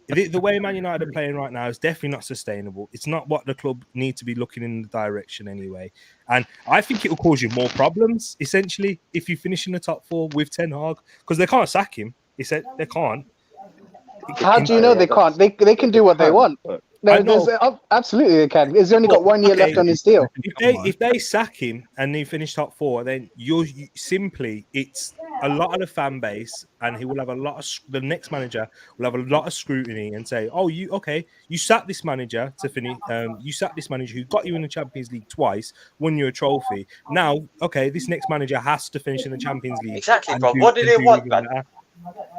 the way Man United are playing right now is definitely not sustainable. It's not what the club need to be looking in the direction anyway. And I think it will cause you more problems, essentially, if you finish in the top 4 with Ten Hag, because they can't sack him. He said they can't. How do you know they can't? They can do what they want. No, absolutely they can. He's only got 1 year left on his deal. If they sack him and he finish top 4, then it's a lot of the fan base, and he will have the next manager will have a lot of scrutiny and say, "Oh, you sacked this manager to finish. You sacked this manager who got you in the Champions League twice, won you a trophy. Now, okay, this next manager has to finish in the Champions League." Exactly, bro. What do they want, man?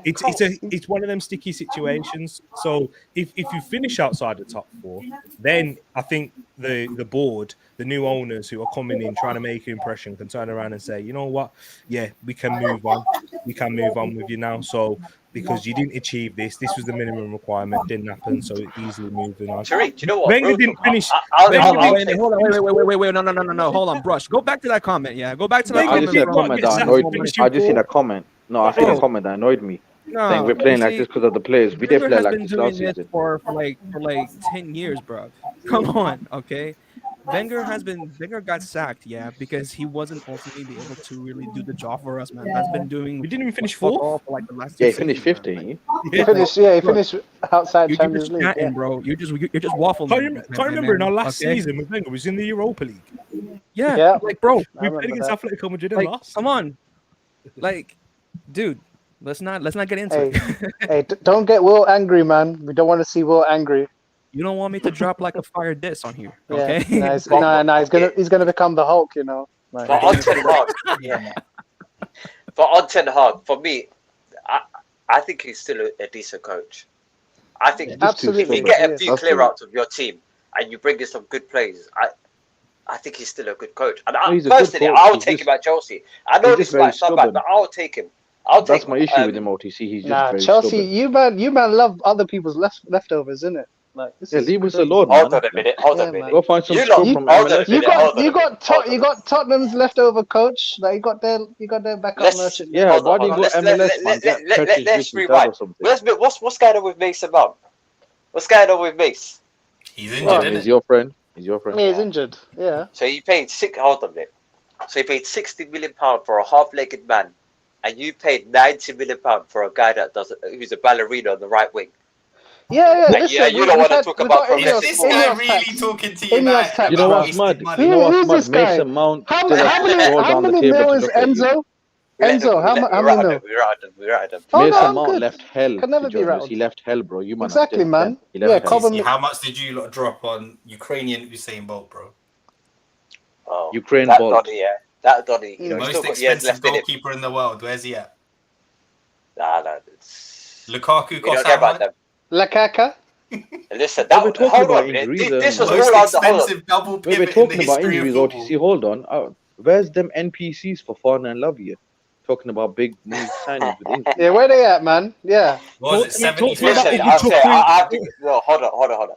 It's one of them sticky situations. So if you finish outside the top 4, then I think the board, the new owners who are coming in trying to make an impression, can turn around and say, you know what, yeah, we can move on. We can move on with you now. So because you didn't achieve this was the minimum requirement, didn't happen, so it's easily moving on. Tariq, do you know what? Wenger didn't finish. Wait, no, hold on, Brush. Go back to that comment. Yeah, go back to that comment. I just seen a comment. No, I seen a comment that annoyed me. No, saying we're playing like this because of the players. We didn't play like this last season. For like 10 years, bro. Come on, okay. Wenger got sacked, yeah, because he wasn't ultimately able to really do the job for us, man. Has been doing. We didn't even finish 4th for like the last. Yeah, he finished 15. He finished outside Champions League. Chatting, bro. You're just waffling. Can't remember in our last season with Wenger was in the Europa League. Yeah. Like, bro, we played against Atletico Madrid and lost. Come on, like, dude. Let's not get into it. Hey, don't get Will angry, man. We don't want to see Will angry. You don't want me to drop like a fire diss on here, okay? Yeah, he's gonna become the Hulk, you know. Like, but on Ten Hag, But on Ten Hag, for me, I think he's still a decent coach. I think if you get a few clear outs of your team and you bring in some good players, I think he's still a good coach. And personally, I'll take him at Chelsea. I know this might sound bad, but I'll take him. That's my issue with him, OTC. He's just very Chelsea. Stubborn. You man love other people's leftovers, isn't it? Like, leave us alone, man. Hold on a minute. Go find some scrum from MLS. You got Tottenham's leftover coach. Like you got their backup merchant. Yeah, why do you go MLS? Let's rewind. What's going on with Mason Mount? What's going on with Mace? He's injured. He's your friend. Yeah, he's injured. Yeah. So you paid Hold on a minute. So you paid £60 million for a half-legged man. And you paid £90 million for a guy who's a ballerina on the right wing. Yeah. Listen, you don't want to talk about. Is this guy really talking to you, man? You know what's mad? Who's this guy? Mason Mount. How many mil is Enzo? How many mil? We're at them. Mason Mount left hell. Can never be right. He left hell, bro. You exactly, man. How much did you lot drop on Ukrainian Usain Bolt, bro? Oh, Ukraine Bolt. That Donny, most expensive goalkeeper in the world. Where's he at? Nah. Lukaku cost how much? Lukaku? Listen, hold on. This was most all expensive double pivot. We're talking about injuries, OTC. Hold on. Where's them NPCs for Fana and Lavia? Talking about big new signings with injuries. Yeah, where they at, man? Yeah. What was it 70? Hold on.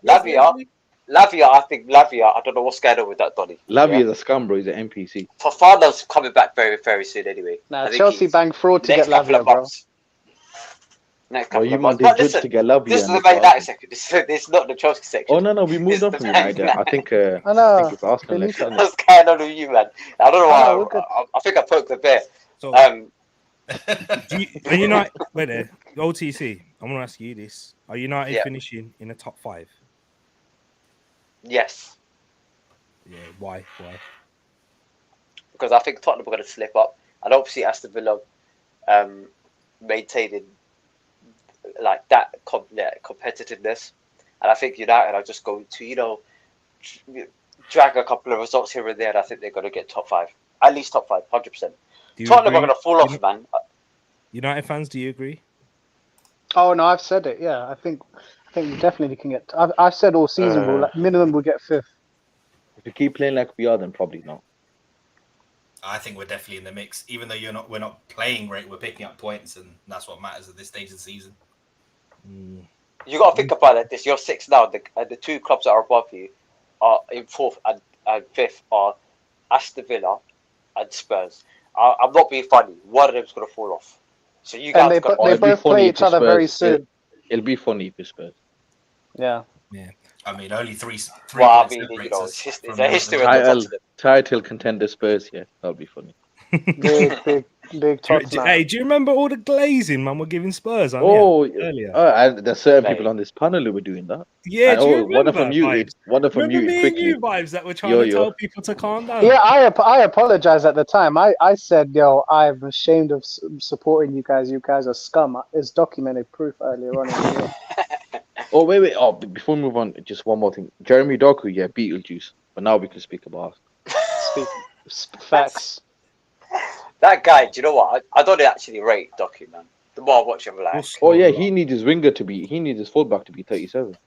Lavia, I don't know what's going on with that Donny. Lavia is a scam, bro. He's an NPC. Fafana's coming back very, very soon anyway. Nah, Chelsea banged fraud to get Lavia, bro. Next couple of months. But listen, to get Lavia this is the Man United section. This is not the Chelsea section. Oh, no. We moved on from United. I think it's Arsenal next time. What's going on with you, man? I don't know why. I think I poked the bear. So, are United... Wait there. OTC, I'm going to ask you this. Are United finishing in the top 5? Yes. Yeah, why? Because I think Tottenham are going to slip up. I don't see Aston Villa maintaining like that competitiveness. And I think United are just going to, drag a couple of results here and there. And I think they're going to get top 5. At least top 5, 100%. Tottenham are going to fall off, man. United fans, do you agree? Oh no, I've said it. Yeah, I think we definitely can get. I've said all season minimum we'll get 5th. If we keep playing like we are, then probably not. I think we're definitely in the mix. Even though we're not playing great, we're picking up points, and that's what matters at this stage of the season. You got to think about it. This you're 6th now. The 2 clubs that are above you are in 4th and 5th are Aston Villa and Spurs. I'm not being funny. One of them's going to fall off. So you guys they both play each other very soon. It'll be funny for Spurs. Yeah. I mean, only three. Well, I mean, it's a history of title contender Spurs. Yeah, that'll be funny. Big Tottenham. Hey, do you remember all the glazing man were giving Spurs on earlier? And there's certain people on this panel who were doing that. Yeah, do you remember one of them muted. One of them remember muted me quickly. and you vibes that were trying to tell people to calm down. Yeah, I apologize at the time. I said, yo, I'm ashamed of supporting you guys. You guys are scum. It's documented proof earlier on in the year. Oh wait! Oh, before we move on, just one more thing. Jeremy Doku, Beetlejuice. But now we can speak about facts. That guy, do you know what? I don't actually rate Doku, man. The more I watch him, like, he needs his winger to be. He needs his fullback to be 37.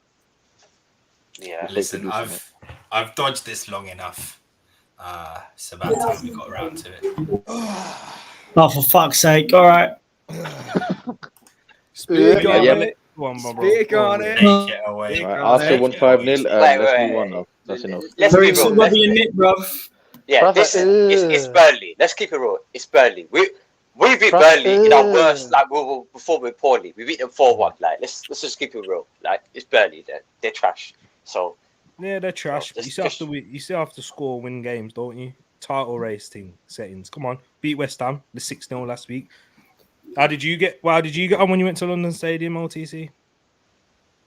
Yeah. Listen, I've dodged this long enough. It's about time we got around to it. Oh, for fuck's sake! All right. Speak on it. Speak on it. Take it away. Arsenal won 5-0. Let's move on now. That's enough. Let's be real. Yeah, this it's Burnley. Let's keep it real. It's Burnley. We beat Burnley in our worst. Like we were performing poorly. We beat them 4-1. Like let's just keep it real. Like it's Burnley. They're trash. So yeah, they're trash. You still have to score, win games, don't you? Title race thing settings. Come on, beat West Ham the 6-0 last week. How did you get on when you went to London Stadium, OTC?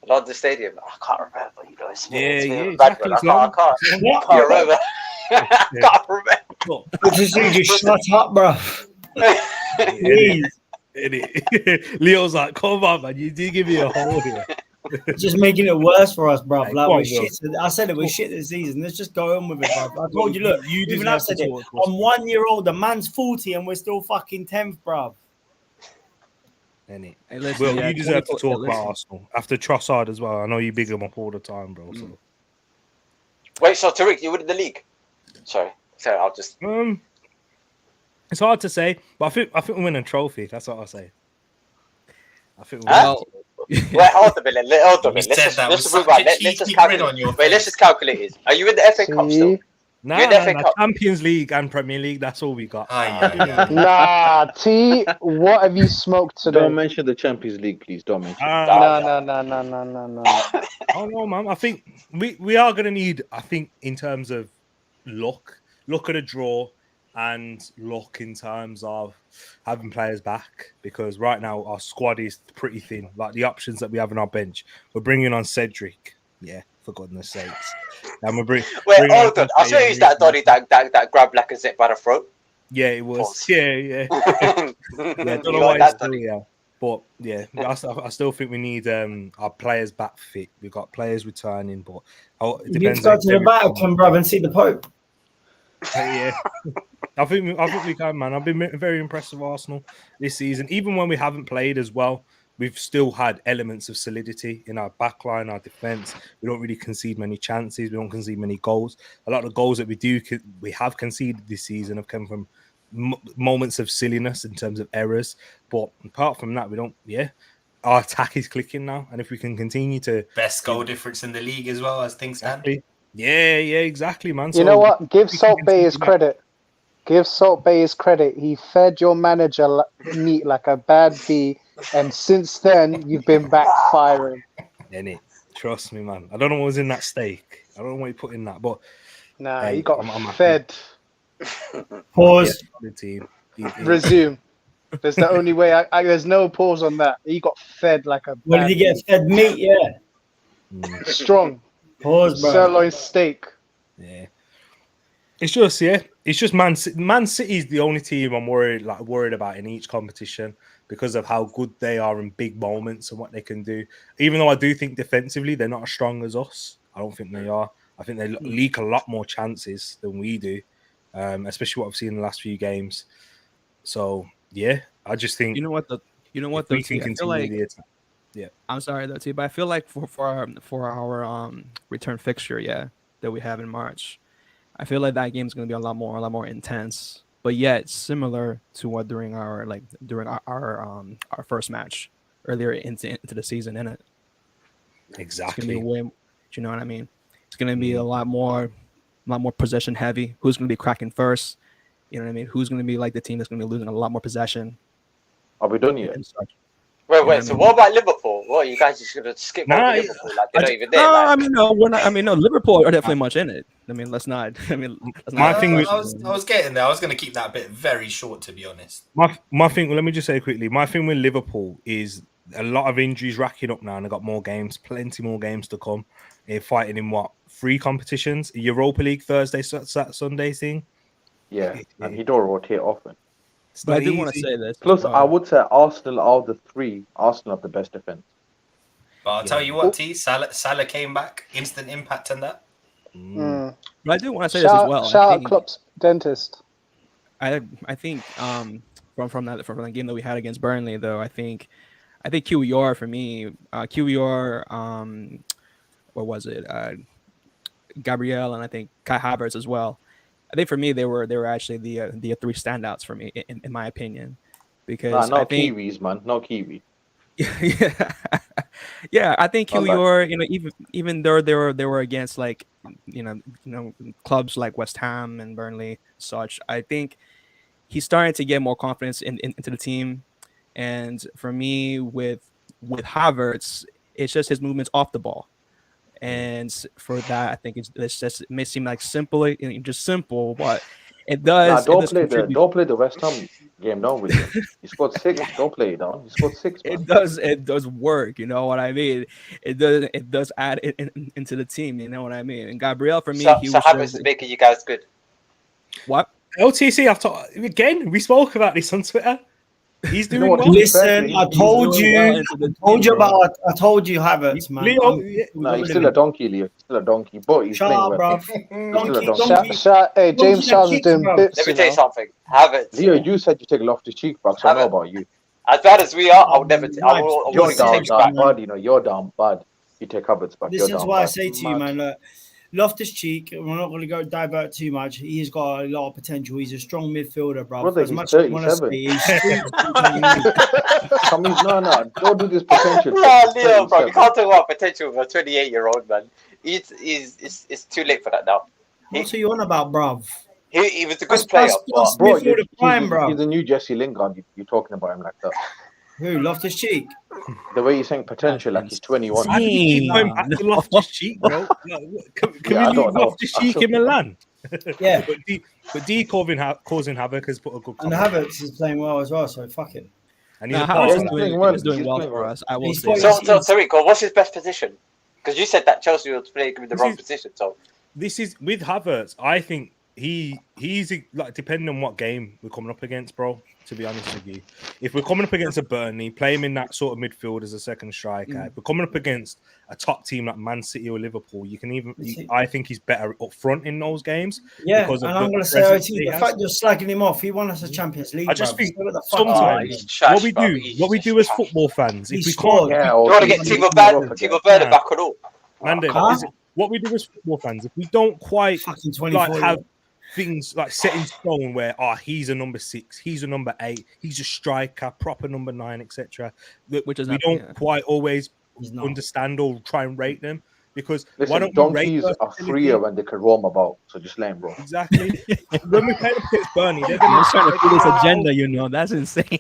London Stadium. I can't remember. You know, it's exactly. I can't remember. Can't remember. Just shut up, bro. Please. Leo's like, come on, man. You did give me a hole here. Just making it worse for us, bro. Like we're shit. I said it was shit this season. Let's just go on with it, bro. I told you, look, even I said it. I'm 1 year old. The man's 40, and we're still fucking 10th, bro. Hey, listen, you deserve to talk about Arsenal after Trossard as well. I know you big him up all the time, bro. So. Wait, so Tariq, you win the league? Sorry, I'll just. It's hard to say, but I think we win a trophy. That's what I'll say. I think we win. Wait, hold a minute. Let's just calculate. Wait, let's just calculate it. Are you in the FA Cup still? Nah, Champions League and Premier League. That's all we got. Nah, T. What have you smoked today? Don't mention the Champions League, please. Don't mention. No. Oh no, man. I think we are gonna need. I think in terms of luck at a draw, and luck in terms of having players back, because right now our squad is pretty thin. Like the options that we have on our bench, we're bringing on Cedric. Yeah, for goodness sakes. And we're Wait, hold on. I'll show you that Donny that grabbed Lacazette by the throat. Yeah, it was. Yeah. I don't know why it's still here. But yeah, I still think we need our players back fit. We've got players returning, but it depends. You go to the Vatican, brother, and see the Pope. Yeah. I think we can, man. I've been very impressed with Arsenal this season. Even when we haven't played as well, we've still had elements of solidity in our backline, our defense. We don't really concede many chances. We don't concede many goals. A lot of the goals that we have conceded this season have come from moments of silliness in terms of errors. But apart from that, we don't. Yeah, our attack is clicking now, and if we can continue to best goal difference in the league as well as things stand. Yeah, exactly, man. You know what? Give Salt Bay his credit. Give Salt Bay his credit. He fed your manager meat like a bad bee, and since then you've been backfiring. Innit? Trust me, man. I don't know what was in that steak. I don't know what you put in that, but nah, he got fed. Pause. The team. Resume. There's the only way. There's no pause on that. He got fed like a. When did he get fed meat? Yeah. Strong. Pause, bro. Sirloin steak. Yeah. It's just Man City is the only team I'm worried about in each competition because of how good they are in big moments and what they can do. Even though I do think defensively they're not as strong as us. I don't think they are. I think they leak a lot more chances than we do, especially what I've seen in the last few games. So yeah, I just think you know what we can continue the attack. Yeah, I'm sorry though, too, but I feel like for our return fixture, that we have in March, I feel like that game is going to be a lot more intense, but yet similar to what during our first match earlier into the season, in it. exactly. It's going to be way, you know what I mean? It's going to be a lot more possession heavy. Who's going to be cracking first? You know what I mean? Who's going to be like the team that's going to be losing a lot more possession? Are we done yet? Wait. So what about Liverpool? What, you guys just gonna skip over Liverpool? Like they're not even there. I mean, no, we're not. I mean, no, Liverpool are definitely much in it. I mean, let's not. I mean, my thing. I was getting there. I was going to keep that bit very short, to be honest. My thing. Let me just say quickly. My thing with Liverpool is a lot of injuries racking up now, and they've got more games, plenty more games to come. They're fighting in 3 competitions: Europa League Thursday, Sunday thing. Yeah, and he don't rotate often. But I do want to say this. Plus, I would say Arsenal are the 3. Arsenal have the best defense. But I'll tell you what, Salah came back, instant impact on that. But I do want to say this as well. Shout out Klopp's dentist. I think from that game that we had against Burnley, though, I think QER for me, QER, what was it? Gabriel and I think Kai Havertz as well. I think for me they were actually the 3 standouts for me in my opinion, because no Kiwis, man, no Kiwi. Yeah, I think QER, even though they were against like clubs like West Ham and Burnley, such, I think he's starting to get more confidence into the team, and for me with Havertz, it's just his movements off the ball. And for that, I think it may seem like simple, just simple, but it does. Don't play the West Ham game down with him. He scored 6. Don't play it down. He scored 6. Man. It does work. You know what I mean? It does add it into the team. You know what I mean? And Gabriel, for me, so Havertz is making you guys good. What? LTC, again, we spoke about this on Twitter. He's doing well. Listen, I told you Havertz, man. Leo, he's still a donkey, Leo. He's still a donkey, but he's playing well. Hey, James Charles is doing bits. Let me tell you something. Havertz. Leo, you said you take Loftus-Cheek back, so I know about you. As bad as we are, I would never. You're down bad, You're down bad. You take Havertz back. This is why I say to you, man. Look, Loftus-Cheek, we're not going to divert too much. He's got a lot of potential. He's a strong midfielder, bro. Brother, as much as you want to say, don't do this potential. Leo, bro, you can't talk about potential of a 28-year-old, man. It's too late for that now. What's he on about, bruv? He was a good player. Bro, he's the new Jesse Lingard. You're talking about him like that. Who? Loftus-Cheek? The way you're saying potential, like he's 21. Why do you keep going back to Loftus-Cheek, bro? Can we leave Loftus-Cheek in Milan? Yeah. But D causing havoc has put a good comment. And Havertz is playing well as well, so fuck it. And he's doing well for us. I will say. So Rico, what's his best position? Because you said that Chelsea was playing in the wrong position. So this is with Havertz. I think he's like, depending on what game we're coming up against, bro. To be honest with you, if we're coming up against a Burnley, play him in that sort of midfield as a second striker. If we're coming up against a top team like Man City or Liverpool, I think he's better up front in those games. Yeah, and I'm going to say, the fact you're slagging him off, he won us a Champions League. I just think sometimes what we do as football fans, if we can't, you want to get Timo Werner back on all. What we do as football fans, if we don't quite have things like set in stone where he's a number 6, he's a number 8, he's a striker, proper number 9, etc. Which is we don't quite always understand or try and rate them, because why don't donkeys are freer when they can roam about, so just let him roam. Exactly. When we play against Burnley, they're going to try to do this agenda. That's insane.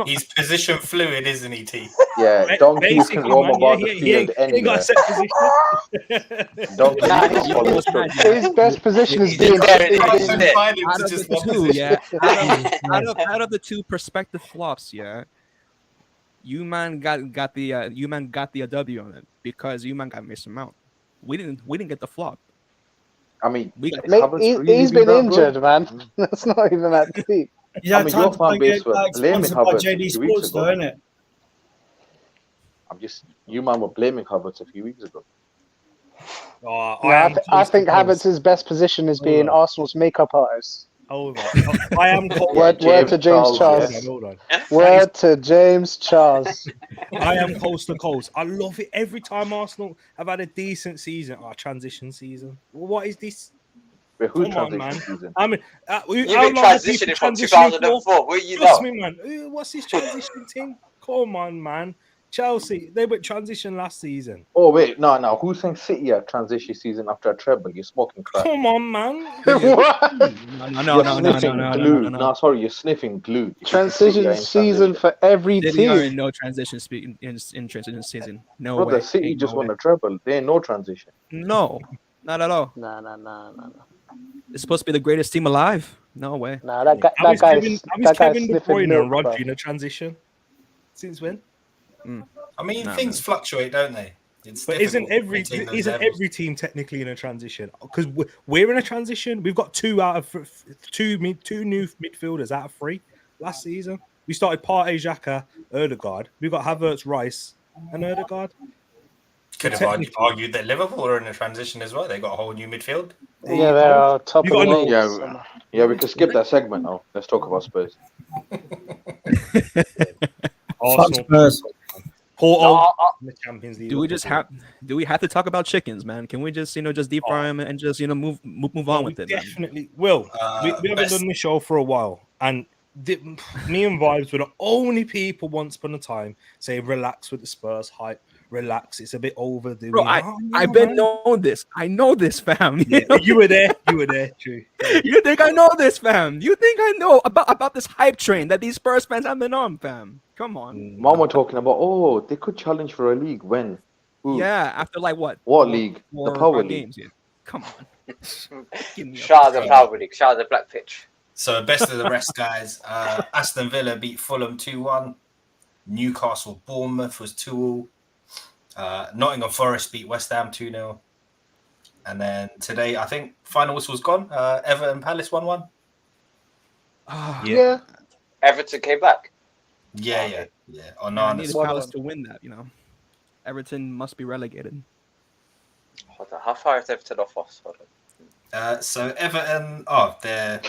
He's position fluid, isn't he, T? Yeah, donkeys can roam about the field anywhere. He got a set position. Donkeys follow straight. His best position is being out of the 2 prospective flops, you man got the W on it, because you man got Mason Mount. We didn't get the flop. I mean, he's been injured, man. That's not even that deep. Your fan base were blaming Havertz JD Sports, though, isn't it? You man were blaming Havertz a few weeks ago. I think Havertz's best position is being Arsenal's makeup artist. Hold on. I am Word to James Charles. Hold on. Word to James Charles. I am coast to coast. I love it every time Arsenal have had a decent season. Transition season. What is this? Wait, who's Come on, transition man. season? I mean, you've been transitioning from 2004. What you Trust me, man. What's this transition thing? Come on, man. Chelsea, they went transition last season. Oh wait, no. Who's saying City a transition season after a treble? You're smoking crack. Come on, man. No, sorry, you're sniffing glue. Transition season for every City team. are in no transition in transition season. No Brother, way. City just won a treble. They ain't no transition. No, not at all. No. It's supposed to be the greatest team alive. No way. Nah, that guy's Kevin De sniffing Bruyne milk, and bro. Rodri in a transition. Since when? I mean, things fluctuate, don't they? But isn't every team technically in a transition? Because we're in a transition. We've got two new midfielders out of 3 last season. We started Partey, Xhaka, Ødegaard. We've got Havertz, Rice, and Ødegaard. Could have argued that Liverpool are in a transition as well. They got a whole new midfield. Yeah, they're top of the league. Yeah, we can skip that segment now. Let's talk about Spurs. Arsenal. Spurs. Porto in the Champions League. Do we have to talk about chickens, man? Can we just just deep fry them and just move on with it? Definitely will. We haven't done this show for a while, and me and Vibes were the only people once upon a time say relax with the Spurs hype. Relax, it's a bit overdue. Bro, I've been knowing this. I know this, fam. Yeah, you were there. True. You think I know this, fam? You think I know about this hype train that these Spurs fans have been on, fam? Come on. Mama talking about, they could challenge for a league. When? Ooh. Yeah, after like what? What league? The Power League. Games, yeah. Come on. Shout out the Power League. Shout out the Black Pitch. So best of the rest, guys. Aston Villa beat Fulham 2-1. Newcastle Bournemouth was 2-2. Nottingham Forest beat West Ham 2-0. And then today, I think final whistle's gone. Everton Palace 1-1. Yeah. Everton came back. Yeah. I need Palace to win that, Everton must be relegated. Hold on. How far is Everton off us? Hold on. So Everton, they're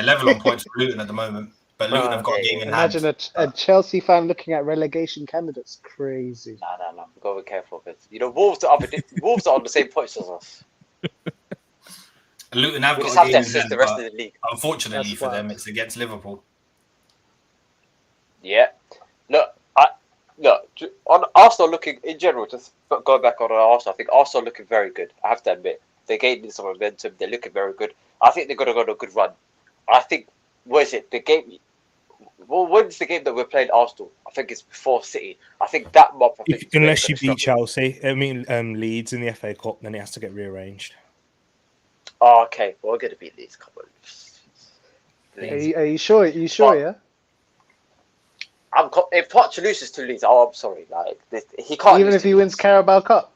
level on points for Luton at the moment. But Luton have got a game in hand. Imagine a Chelsea fan looking at relegation candidates. Crazy. No. We've got to be careful because Wolves are on the same points as us. Luton have got a game in hand, the rest of the league. Unfortunately for them, it's against Liverpool. Yeah. Look, on Arsenal looking in general, just going back on Arsenal, I think Arsenal looking very good. I have to admit. They're gaining some momentum. They're looking very good. I think they're going to go on a good run. I think, the game? Well, when's the game that we're playing Arsenal? I think it's before City. I think that mob. Unless you beat Chelsea, Leeds in the FA Cup, then it has to get rearranged. Oh, okay. Well, we're going to beat Leeds. Come on. Leeds. Are you sure? Yeah. If Poch loses to Leeds, I'm sorry. He can't. Even if he wins Carabao Cup.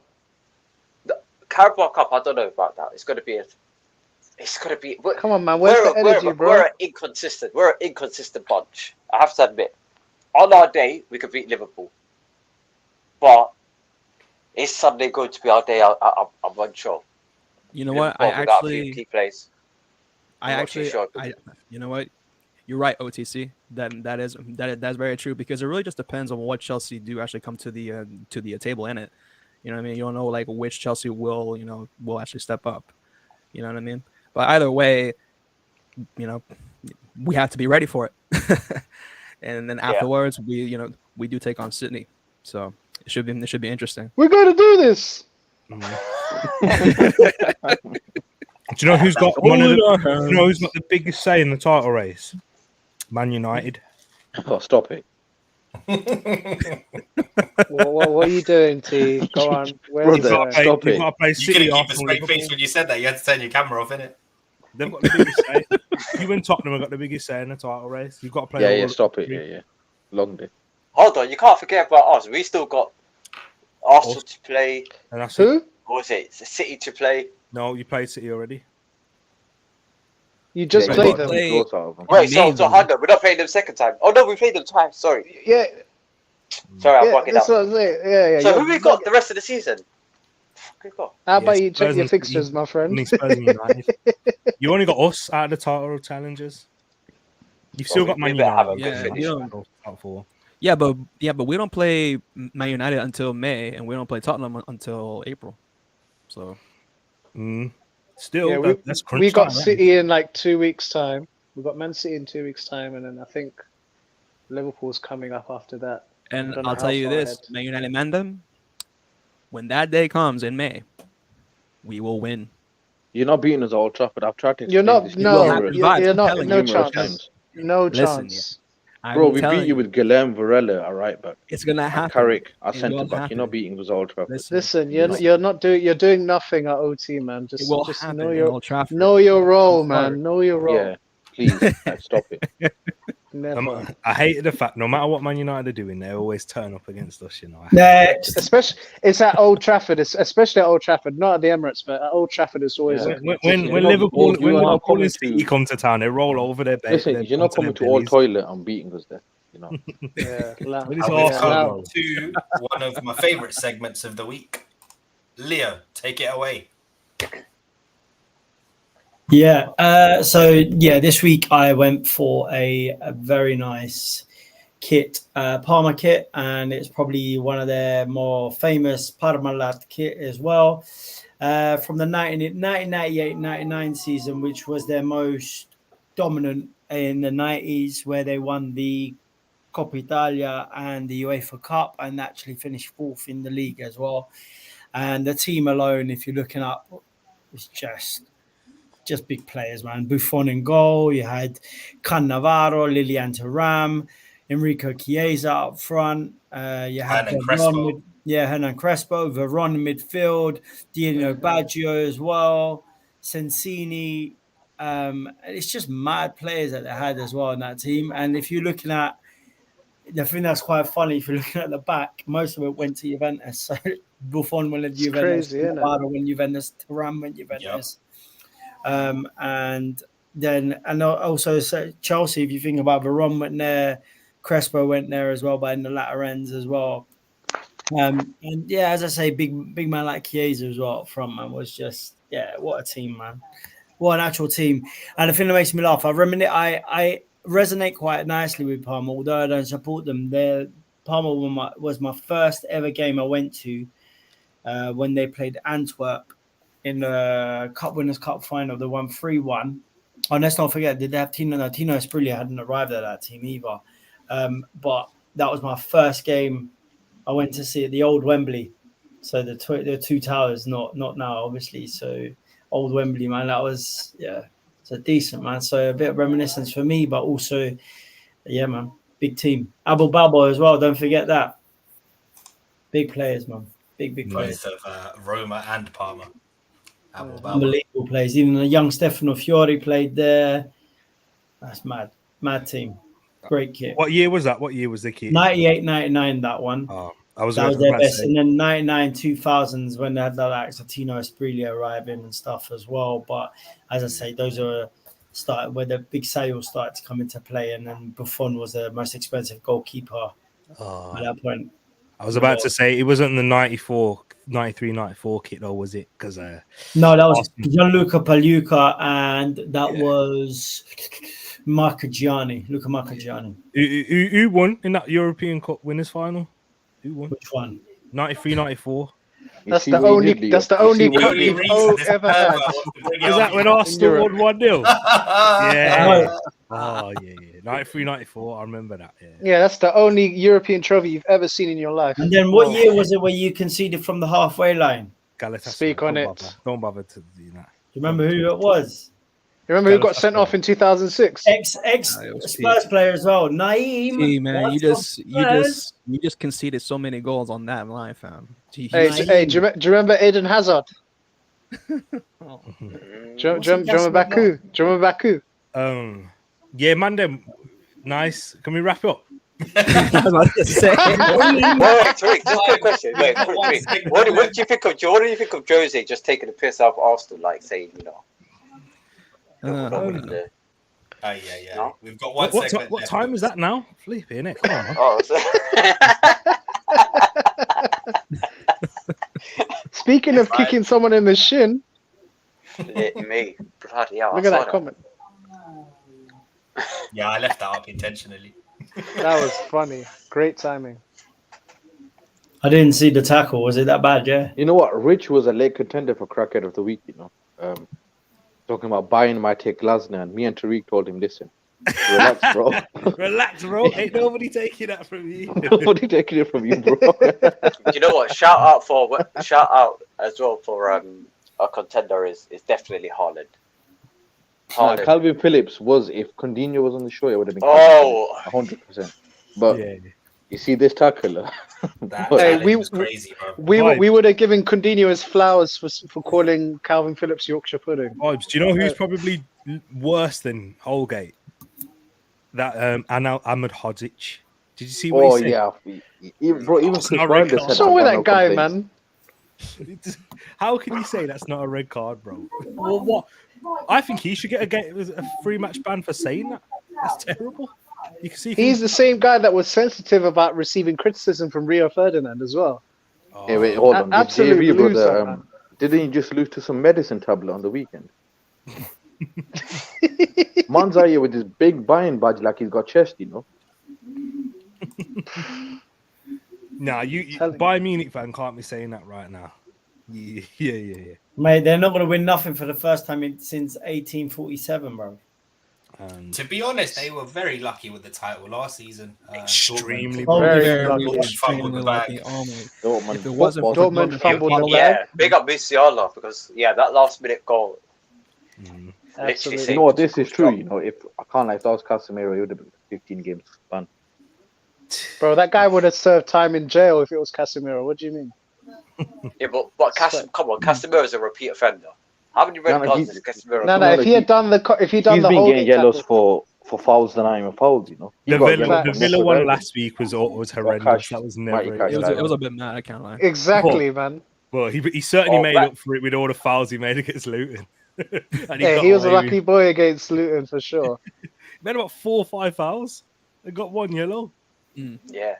The Carabao Cup, I don't know about that. It's going to be. Come on, man. Where's the energy, bro? We're an inconsistent bunch. I have to admit. On our day, we could beat Liverpool. But is Sunday going to be our day? I'm unsure. You know what? You know what? You're right, OTC. That's very true because it really just depends on what Chelsea do actually come to the table in it. You know what I mean? You don't know which Chelsea will actually step up. You know what I mean? But either way, we have to be ready for it. And then afterwards, we do take on Sydney. So it should be interesting. We're gonna do this. Do you know who's got who's got the biggest say in the title race? Man United. Oh, stop it. What are you doing, T? Go on. Stop it. You couldn't keep a straight face when you said that. You had to turn your camera off, innit? They've got the biggest say. You and Tottenham have got the biggest say in the title race. You've got to play. Yeah, stop it. Yeah. Long day. Hold on, you can't forget about us. We still got Arsenal to play. And that's who? What was it? City to play. No, you played City already. You just played them. Wait, so hold on. We're not playing them second time. Oh no, we played them twice. Sorry. Yeah. Sorry, I'm fucking up. Yeah. So who we got the rest of the season? How about you check your fixtures, my friend? You only got us out of the title challenges. You've still got Man United. Yeah, but we don't play Man United until May, and we don't play Tottenham until April. So, still, that's crunch we got time, City in like 2 weeks' time. We've got Man City in 2 weeks' time, and then I think Liverpool's coming up after that. And I'll tell you this: Man United Mandem. When that day comes in May, we will win. You're not beating us at Old Trafford. I've tried to. You're not. No, you're not. No chance. No chance. Bro, we beat you with Guilherme Varela, all right, but it's gonna happen. Carrick, our centre back. You're not beating us at Old Trafford. Listen, you're not doing. You're doing nothing at OT, man. Just know your Old Trafford. Know your role, man. Know your role. Yeah, please stop it. Never. I hated the fact no matter what Man United are doing, they always turn up against us. You know. Especially it's at Old Trafford. Especially at Old Trafford, not at the Emirates, but at Old Trafford, it's always when Liverpool and City come to town, they roll over their bed. Listen, you're not coming to Old Toilet and beating us there. You know. To one of my favourite segments of the week. Leo, take it away. Yeah. So this week I went for a very nice kit, Parma kit, and it's probably one of their more famous Parmalat kit as well, from the 1998-99 season, which was their most dominant in the 90s, where they won the Coppa Italia and the UEFA Cup, and actually finished fourth in the league as well. And the team alone, if you're looking up, was just big players, man. Buffon in goal. You had Cannavaro, Lilian Thuram, Enrico Chiesa up front. You had Hernan Crespo, Veron in midfield, Dino Baggio as well, Sensini. It's just mad players that they had as well in that team. And if you're looking at the thing that's quite funny, if you're looking at the back, most of it went to Juventus. So Buffon went to Juventus, Cannavaro went Juventus, Thuram went Juventus. And also Chelsea, if you think about Veron went there, Crespo went there as well, but in the latter ends as well. And as I say, big man like Chiesa as well up front, man, was just what a team, man. What an actual team. And the thing that makes me laugh, I resonate quite nicely with Parma, although I don't support them. Parma was my first ever game I went to when they played Antwerp in the Cup Winners' Cup final. They won 3-1. Oh, let's not forget, did they have Tino? No, Tino Asprilla hadn't arrived at that team either. But that was my first game I went to see at the old Wembley. So the two towers, not now, obviously. So old Wembley, man, that was, it's a decent, man. So a bit of reminiscence for me, but also, man, big team. Abel Balbo as well, don't forget that. Big players, man. Big players. Both of Roma and Parma. Unbelievable players. Even the young Stefano Fiori played there. That's mad. Mad team. Great kit. What year was that? What year was the kit? 98-99, that one. Oh, that was their best. And then 99-2000s when they had the likes of Tino Asprilla arriving and stuff as well. But as I say, those are started where the big sales started to come into play, and then Buffon was the most expensive goalkeeper at that point. I was about to say it wasn't the 93-94 kit though, was it? Because no, that was Gianluca Pagliuca, and that was Marchigiani, Luca Marchigiani. Who won in that European Cup winners final? Who won? Which one? 93-94. That's the only cup we've ever had. Is that when Arsenal won 1-0? Yeah. Oh, yeah. 93-94, I remember that. Yeah, that's the only European trophy you've ever seen in your life. And then what year was it where you conceded from the halfway line? Speak on it. Don't bother to do that. Do you remember who it was? You remember who got sent off in 2006? Ex Spurs player as well. Naeem. Hey man, you just conceded so many goals on that line, fam. Hey, do you remember Eden Hazard? Do you remember Baku? Do you remember Baku? Yeah, man, nice. Can we wrap up? I was just saying. Wait, just a quick question. Wait. What do you think of Jose just taking the piss out of Arsenal, like saying, yeah. No? We've got one segment. What time is that now? Flippy, innit? Come on, man. Speaking of kicking someone in the shin, me, bloody hell! Look at that comment. Yeah, I left that up intentionally. That was funny. Great timing. I didn't see the tackle. Was it that bad? Yeah. You know what? Rich was a late contender for crackhead of the week. Talking about buying might take Glasner, and me and Tariq told him, listen, relax, bro. Relax, bro. Ain't nobody taking that from you. Nobody taking it from you, bro. You know what? Shout out as well for a contender is definitely Haaland. Calvin Phillips was, if Coutinho was on the show, it would have been 100%. But you see this tackle. That was crazy, bro. We would have given Coutinho his flowers for calling Calvin Phillips Yorkshire pudding. Vibes. Do you know who's probably worse than Holgate? That Ahmed Hodzic. Did you see what he said? Oh yeah, even Chris Wilder said so with that guy, man. How can you say that's not a red card, bro? Well, what? I think he should get a free match ban for saying that. That's terrible. You can see he's the same guy that was sensitive about receiving criticism from Rio Ferdinand as well. Oh. Hey, wait, hold on. Absolute loser, didn't he just lose to some medicine tablet on the weekend? Man's out here with his big buying badge like he's got chest, you know. Nah, you Bayern Munich fan can't be saying that right now. Yeah. Mate, they're not going to win nothing for the first time since 1847, bro. To be honest, they were very lucky with the title last season. Extremely lucky. If it wasn't Dortmund fumbled the bag. Big up Musiala because that last minute goal. Absolutely. You know what? This is true. You know, if that was Casemiro, it would have been 15 games ban. Bro, that guy would have served time in jail if it was Casemiro. What do you mean? Yeah, but come on, Casemiro is a repeat offender. How many red cards does Casemiro? No, if he had done the whole, he's been getting yellows for fouls that aren't even fouls. You know, the Villa one last week was horrendous. That was never. It was a bit mad. I can't lie. Exactly, man. Well, he certainly made up for it with all the fouls he made against Luton. He was a lucky boy against Luton for sure. He made about 4 or 5 fouls. They got 1 yellow. Yeah.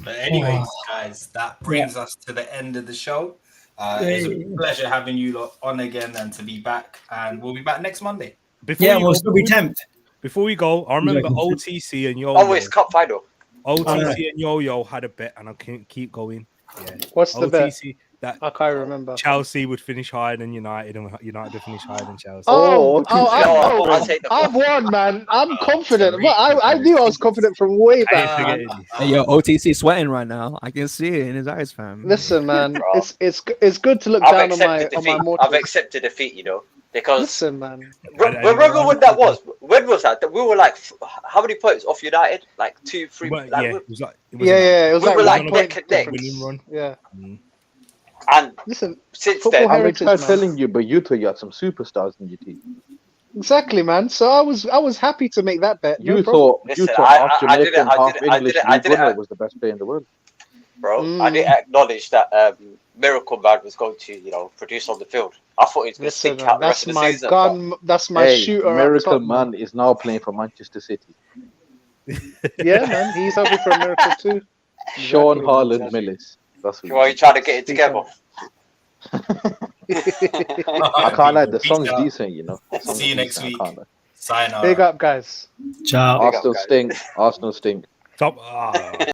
But anyways, guys, that brings us to the end of the show. It was a pleasure having you lot on again and to be back. And we'll be back next Monday. We'll still be temped. Before we go, I remember OTC and Yo. Oh, it's cup final. OTC and Yo had a bet, and I can keep going. Yeah. What's the bet? That I can't remember. Chelsea would finish higher than United, and United would finish higher than Chelsea. I've won, man. I'm confident. I knew I was confident from way back. Hey, yo, OTC sweating right now. I can see it in his eyes, fam. Listen, man, it's good to look down on my mortals. I've accepted defeat, you know, because listen, man. Remember when that was? When was that? We were like, how many points off United? Like 2, 3. Well, it was like we were like neck and neck. Yeah. And listen, since then, I'm telling you, but you thought you had some superstars in your team. Exactly, man. So I was happy to make that bet. You thought half Jamaican, half English was the best player in the world, bro. I didn't acknowledge that Miracle Man was going to, produce on the field. I thought he was going to stick out the rest of the season. That's my shooter. Miracle Man is now playing for Manchester City. Yeah, man, he's hoping for a miracle too. Sean Harland Millis. That's why you trying to get it together. I can't lie, the song's decent, you know. See you next week. Sayonara. Big up, guys. Ciao. Arsenal stink. Stop.